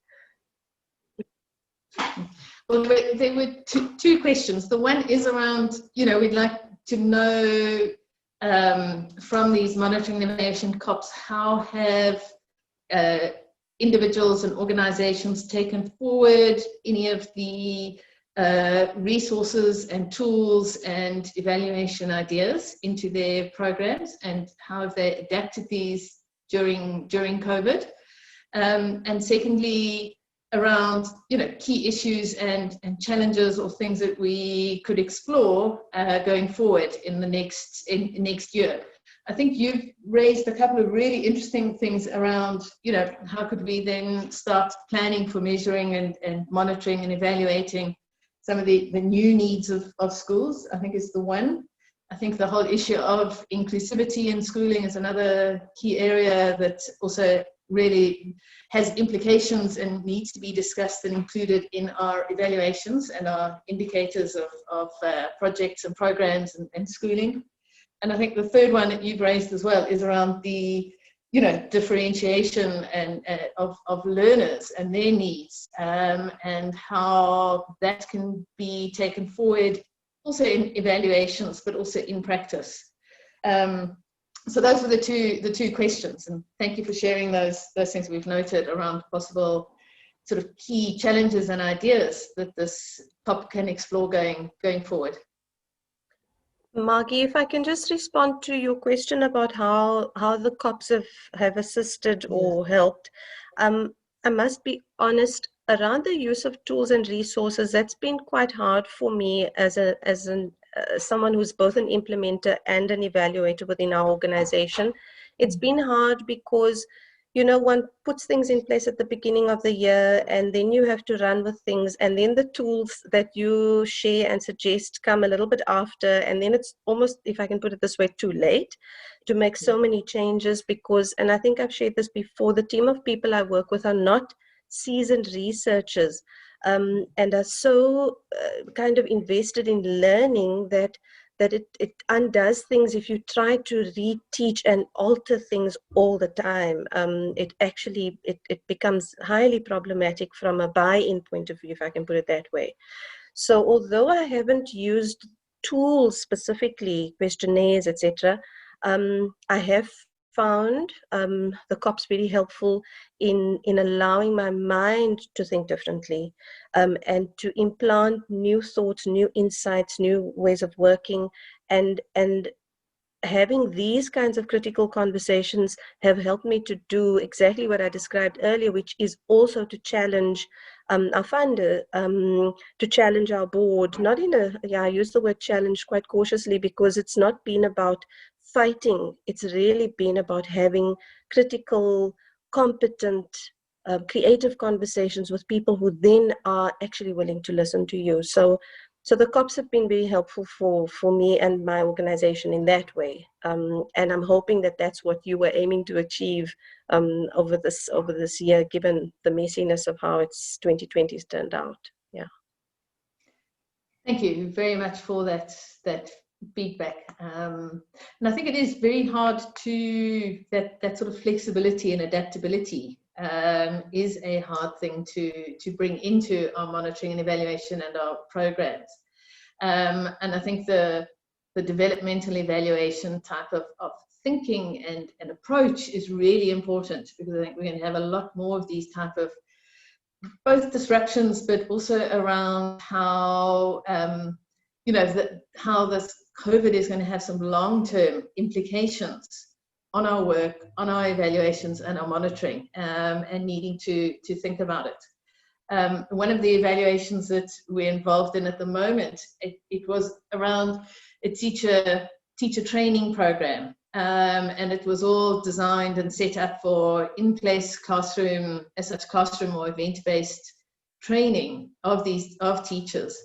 Well, there were two questions. The one is around, you know, we'd like to know from these monitoring and evaluation CoPs, how have individuals and organizations taken forward any of the resources and tools and evaluation ideas into their programs, and how have they adapted these during COVID? And secondly, around, you know, key issues and challenges or things that we could explore going forward in the next year. I think you've raised a couple of really interesting things around, you know, how could we then start planning for measuring and monitoring and evaluating some of the new needs of schools, I think is the one. I think the whole issue of inclusivity in schooling is another key area that also really has implications and needs to be discussed and included in our evaluations and our indicators of projects and programs and schooling. And I think the third one that you've raised as well is around the, you know, differentiation and of learners and their needs, and how that can be taken forward also in evaluations, but also in practice. So those were the two questions, and thank you for sharing those things we've noted around possible sort of key challenges and ideas that this CoP can explore going forward. Margie, if I can just respond to your question about how the CoPs have assisted or helped. I must be honest, around the use of tools and resources, that's been quite hard for me as someone who's both an implementer and an evaluator within our organization. It's been hard because, you know, one puts things in place at the beginning of the year, and then you have to run with things, and then the tools that you share and suggest come a little bit after, and then it's almost, if I can put it this way, too late to make so many changes because, and I think I've shared this before, the team of people I work with are not seasoned researchers, and are so kind of invested in learning that it undoes things if you try to reteach and alter things all the time. It actually becomes highly problematic from a buy-in point of view, if I can put it that way. So although I haven't used tools specifically, questionnaires, etc., I have found the CoPs very helpful in allowing my mind to think differently, and to implant new thoughts, new insights, new ways of working, and having these kinds of critical conversations have helped me to do exactly what I described earlier, which is also to challenge our funder, to challenge our board, not in a, I use the word challenge quite cautiously because it's not been about fighting, it's really been about having critical, competent, creative conversations with people who then are actually willing to listen to you. So So the CoPs have been very helpful for me and my organization in that way. And I'm hoping that that's what you were aiming to achieve over this year, given the messiness of how it's 2020's turned out. Yeah. Thank you very much for that feedback. And I think it is very hard to, that sort of flexibility and adaptability is a hard thing to bring into our monitoring and evaluation and our programs. And I think the developmental evaluation type of thinking and approach is really important, because I think we're going to have a lot more of these type of both disruptions, but also around how how this COVID is going to have some long-term implications on our work, on our evaluations and our monitoring, and needing to think about it. One of the evaluations that we're involved in at the moment, it was around a teacher training program, and it was all designed and set up for in-place classroom, as such classroom or event-based training of teachers.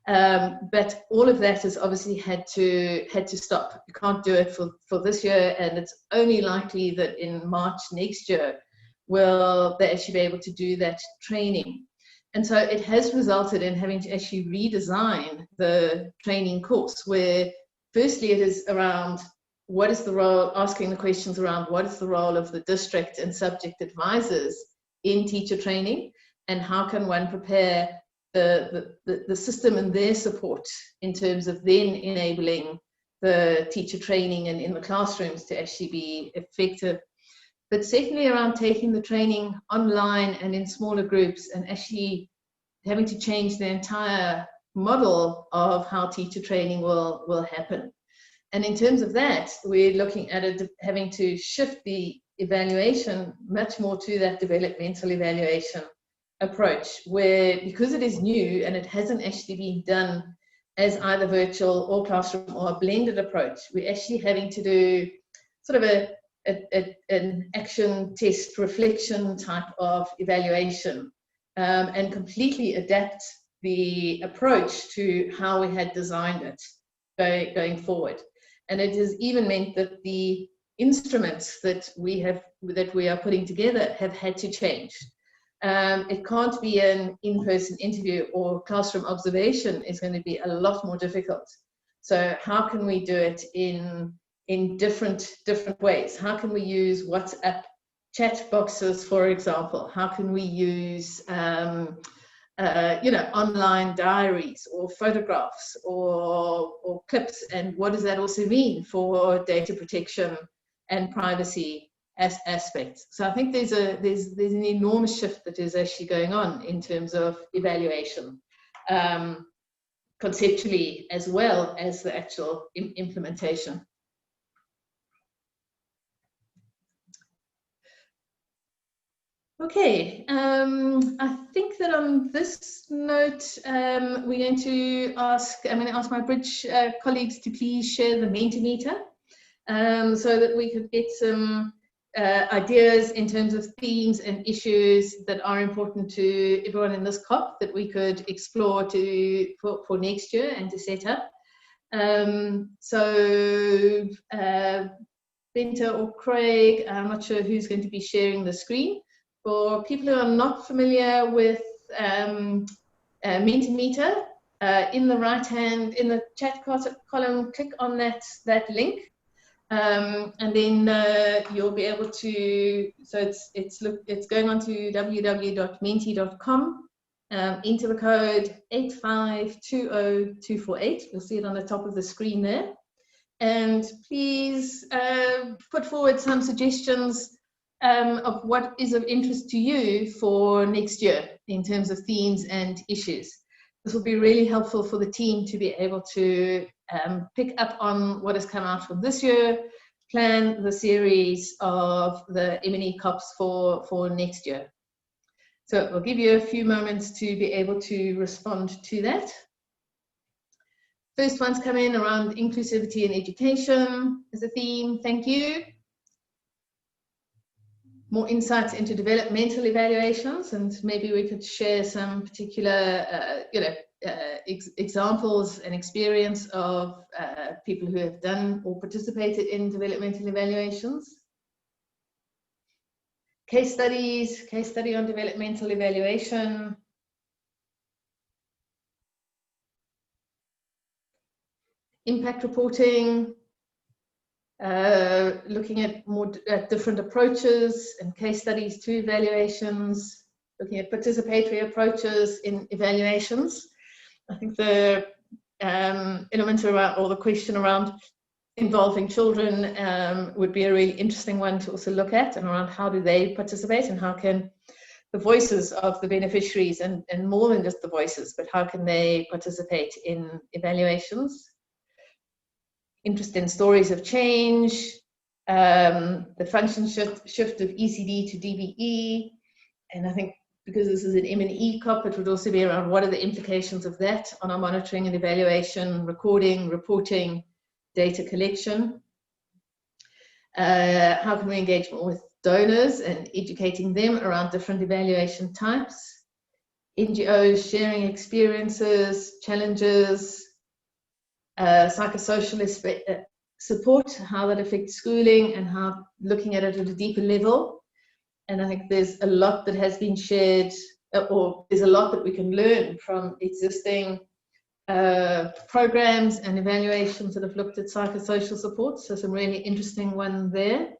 But all of that has obviously had to stop. You can't do it for this year, and it's only likely that in March next year will they actually be able to do that training. And so it has resulted in having to actually redesign the training course, where firstly it is around what is the role, asking the questions around what is the role of the district and subject advisors in teacher training, and how can one prepare the system and their support in terms of then enabling the teacher training and in the classrooms to actually be effective. But secondly, around taking the training online and in smaller groups, and actually having to change the entire model of how teacher training will happen. And in terms of that, we're looking at it having to shift the evaluation much more to that developmental evaluation approach, where because it is new and it hasn't actually been done as either virtual or classroom or a blended approach, we're actually having to do sort of an action test reflection type of evaluation, and completely adapt the approach to how we had designed it going forward. And it has even meant that the instruments that we are putting together have had to change. It can't be an in-person interview, or classroom observation is going to be a lot more difficult. So how can we do it in different ways? How can we use WhatsApp chat boxes, for example? How can we use online diaries or photographs or clips, and what does that also mean for data protection and privacy aspects? So I think there's an enormous shift that is actually going on in terms of evaluation, conceptually as well as the actual implementation. Okay, I think that on this note, I'm going to ask my Bridge colleagues to please share the Mentimeter, so that we could get some ideas in terms of themes and issues that are important to everyone in this CoP that we could explore for next year and to set up. So Benta or Craig, I'm not sure who's going to be sharing the screen. For people who are not familiar with Mentimeter, in the right hand, in the chat column, click on that link, and then you'll be able to. So it's going on to www.menti.com. Enter the code 8520248. You'll see it on the top of the screen there, and please put forward some suggestions of what is of interest to you for next year in terms of themes and issues. This will be really helpful for the team to be able to pick up on what has come out from this year, plan the series of the M&E CoPs for next year. So we'll give you a few moments to be able to respond to that. First one's come in around inclusivity in education as a theme. Thank you. More insights into developmental evaluations, and maybe we could share some particular examples and experience of people who have done or participated in developmental evaluations. Case study on developmental evaluation. Impact reporting, looking at different approaches and case studies to evaluations, looking at participatory approaches in evaluations. I think the element around, or the question around involving children would be a really interesting one to also look at, and around how do they participate, and how can the voices of the beneficiaries, and more than just the voices, but how can they participate in evaluations. Interest in stories of change, the function shift of ECD to DBE, and I think because this is an M&E CoP, it would also be around what are the implications of that on our monitoring and evaluation, recording, reporting, data collection. How can we engage more with donors and educating them around different evaluation types? NGOs sharing experiences, challenges, psychosocial support, how that affects schooling, and how looking at it at a deeper level. And I think there's a lot that has been shared, or there's a lot that we can learn from existing programs and evaluations that have looked at psychosocial support. So some really interesting one there.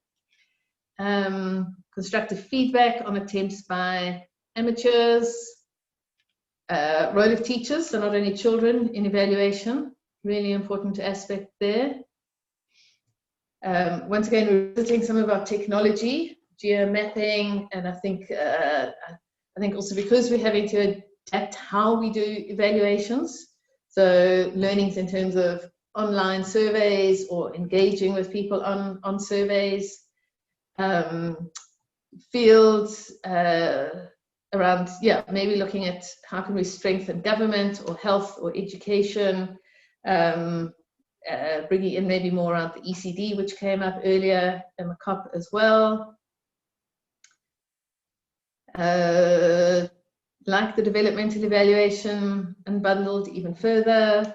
Constructive feedback on attempts by amateurs. Role of teachers, so not only children in evaluation. Really important aspect there. Once again, we're visiting some of our technology, geomapping, and I think also because we're having to adapt how we do evaluations, so learnings in terms of online surveys or engaging with people on surveys, fields around, maybe looking at how can we strengthen government or health or education, bringing in maybe more around the ECD, which came up earlier in the CoP as well. Like the developmental evaluation, unbundled even further.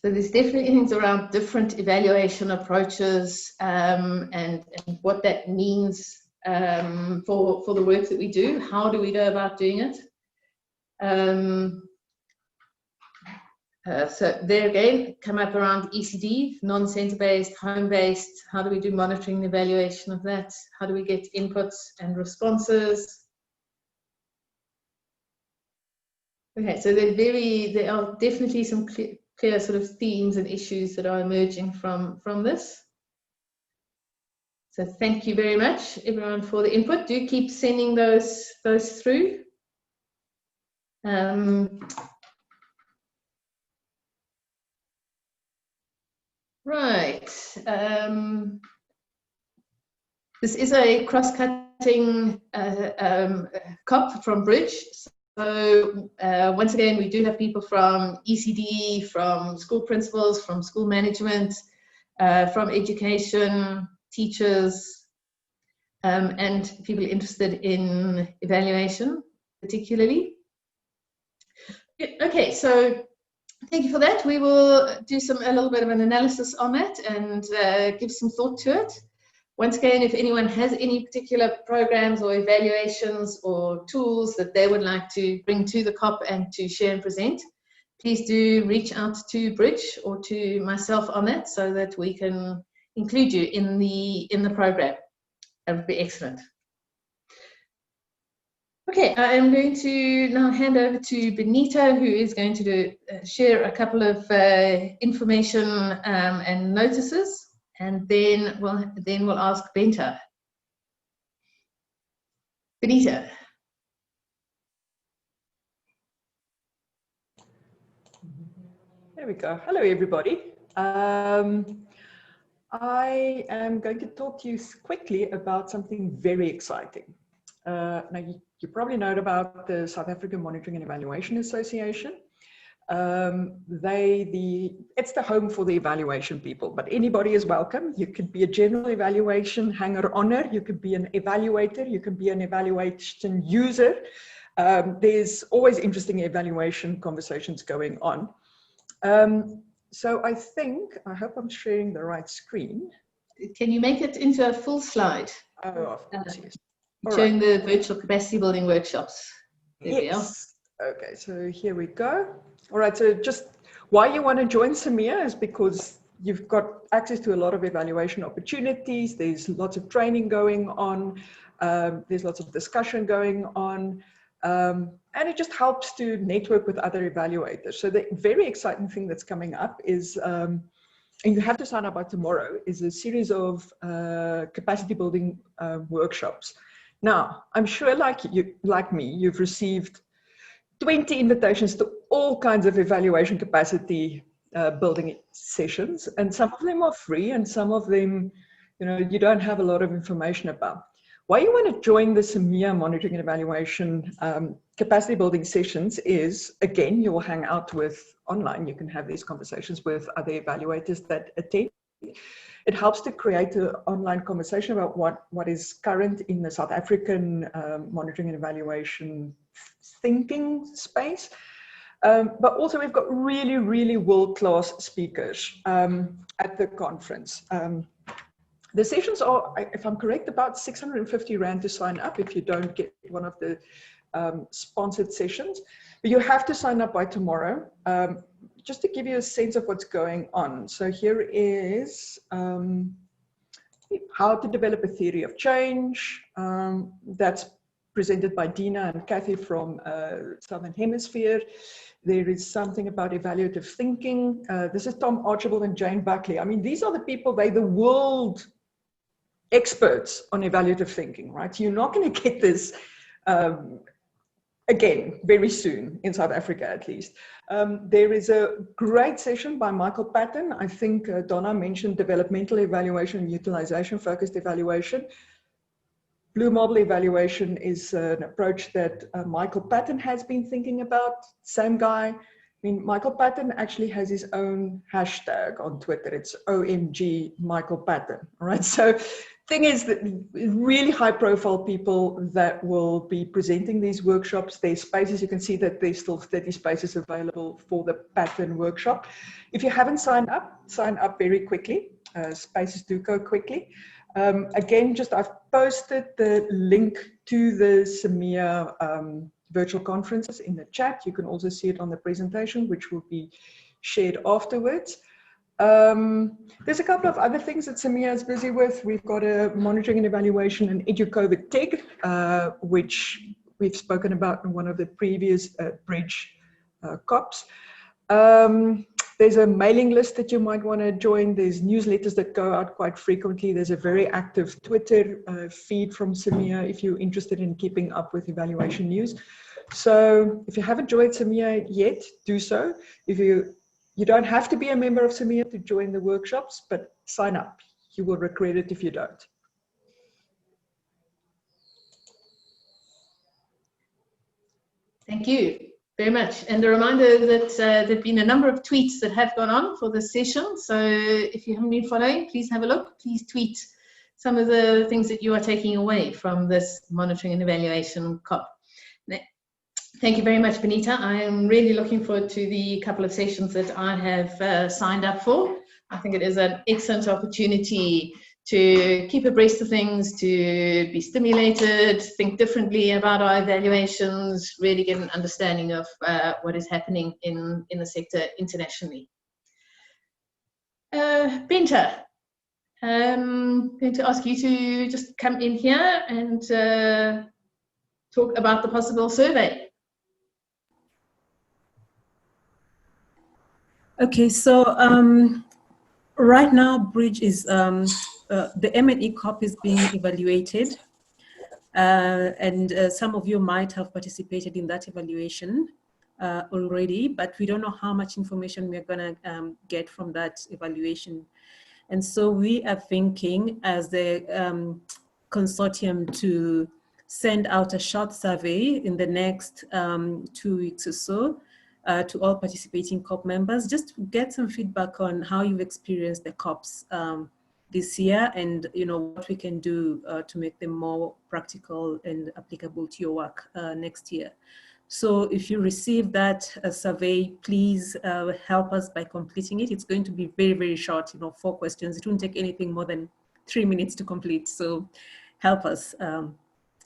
So there's definitely things around different evaluation approaches and what that means for the work that we do. How do we go about doing it? So there again, come up around ECD, non-center-based, home-based. How do we do monitoring and evaluation of that? How do we get inputs and responses? Okay, so there are definitely some clear sort of themes and issues that are emerging from this. So thank you very much, everyone, for the input. Do keep sending those through. Right. This is a cross-cutting CoP from Bridge. So once again, we do have people from ECD, from school principals, from school management, from education, teachers, and people interested in evaluation, particularly. Okay, so thank you for that. We will do a little bit of an analysis on that and give some thought to it. Once again, if anyone has any particular programs or evaluations or tools that they would like to bring to the CoP and to share and present, please do reach out to Bridge or to myself on that so that we can include you in the program. That would be excellent. Okay, I am going to now hand over to Benita, who is going to share a couple of information and notices, and then we'll ask Benta. Benita. There we go. Hello, everybody. I am going to talk to you quickly about something very exciting. Now, you probably know about the South African Monitoring and Evaluation Association. It's the home for the evaluation people, but anybody is welcome. You could be a general evaluation hanger-oner, you could be an evaluator, you can be an evaluation user. There's always interesting evaluation conversations going on. So I hope I'm sharing the right screen. Can you make it into a full slide? Oh, of course, yes. Showing the virtual capacity building workshops. There we are. Okay, so here we go. All right, so just why you want to join CEMEA is because you've got access to a lot of evaluation opportunities. There's lots of training going on. There's lots of discussion going on. And it just helps to network with other evaluators. So the very exciting thing that's coming up is, and you have to sign up by tomorrow, is a series of capacity building workshops. Now, I'm sure like me, you've received 20 invitations to all kinds of evaluation capacity building sessions, and some of them are free and some of them, you don't have a lot of information about. Why you want to join the CEMEA monitoring and evaluation capacity building sessions is, again, you will hang out with online. You can have these conversations with other evaluators that attend. It helps to create an online conversation about what is current in the South African monitoring and evaluation thinking space. But also we've got really, really world-class speakers at the conference. The sessions are, if I'm correct, about 650 Rand to sign up if you don't get one of the sponsored sessions. But you have to sign up by tomorrow, just to give you a sense of what's going on. So here is how to develop a theory of change. That's presented by Dina and Kathy from Southern Hemisphere. There is something about evaluative thinking. This is Tom Archibald and Jane Buckley. I mean, these are the people, they're the world experts on evaluative thinking, right? You're not going to get this, again, very soon, in South Africa at least. There is a great session by Michael Patton. I think Donna mentioned developmental evaluation and utilization-focused evaluation. Blue model evaluation is an approach that Michael Patton has been thinking about. Same guy. I mean, Michael Patton actually has his own hashtag on Twitter. It's OMG Michael Patton. All right. So thing is that really high profile people that will be presenting these workshops. There's spaces. You can see that there's still 30 spaces available for the Patton workshop. If you haven't signed up, sign up very quickly. Spaces do go quickly. Again, I've posted the link to the CEMEA virtual conferences in the chat. You can also see it on the presentation, which will be shared afterwards. There's a couple of other things that CEMEA is busy with. We've got a monitoring and evaluation and EduCovid TIG, which we've spoken about in one of the previous Bridge CoPs. There's a mailing list that you might want to join. There's newsletters that go out quite frequently. There's a very active Twitter feed from CEMEA if you're interested in keeping up with evaluation news. So if you haven't joined CEMEA yet, do so. If you don't have to be a member of CEMEA to join the workshops, but sign up. You will regret it if you don't. Thank you very much. And a reminder that there have been a number of tweets that have gone on for this session. So if you haven't been following, please have a look. Please tweet some of the things that you are taking away from this monitoring and evaluation CoP. Thank you very much, Benita. I am really looking forward to the couple of sessions that I have signed up for. I think it is an excellent opportunity to keep abreast of things, to be stimulated, think differently about our evaluations, really get an understanding of what is happening in the sector internationally. Benta, I'm going to ask you to just come in here and talk about the possible survey. Okay, so right now, Bridge is, the M&E CoP is being evaluated. And some of you might have participated in that evaluation already, but we don't know how much information we're gonna get from that evaluation. And so we are thinking as the consortium to send out a short survey in the next 2 weeks or so to all participating CoP members, just to get some feedback on how you've experienced the CoPs this year, and what we can do to make them more practical and applicable to your work next year. So if you receive that survey, please help us by completing it. It's going to be very, very short, 4 questions. It won't take anything more than 3 minutes to complete. So help us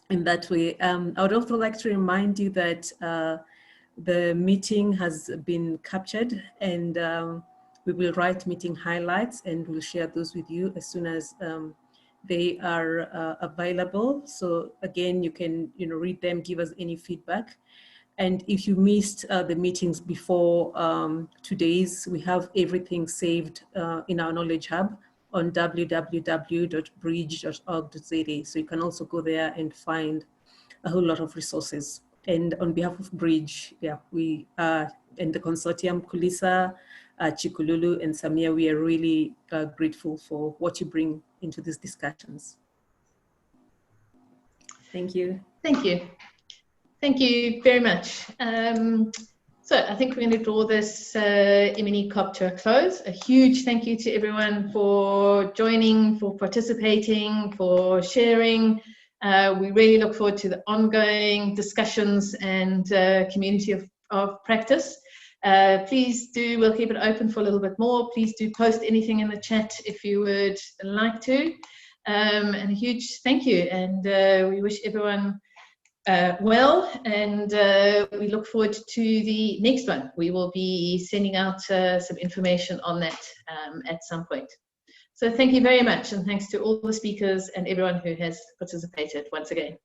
in that way. I would also like to remind you that the meeting has been captured, and we will write meeting highlights and we'll share those with you as soon as they are available. So again, you can read them, give us any feedback. And if you missed the meetings before today's, we have everything saved in our Knowledge Hub on www.bridge.org.za. So you can also go there and find a whole lot of resources. And on behalf of Bridge, we and the consortium, Kulisa, Chikululu, and Samia, we are really grateful for what you bring into these discussions. Thank you. Thank you. Thank you very much. So I think we're going to draw this M&E CoP to a close. A huge thank you to everyone for joining, for participating, for sharing. We really look forward to the ongoing discussions and community of practice. Please do, we'll keep it open for a little bit more. Please do post anything in the chat if you would like to. And a huge thank you. And we wish everyone well, and we look forward to the next one. We will be sending out some information on that at some point. So thank you very much, and thanks to all the speakers and everyone who has participated once again.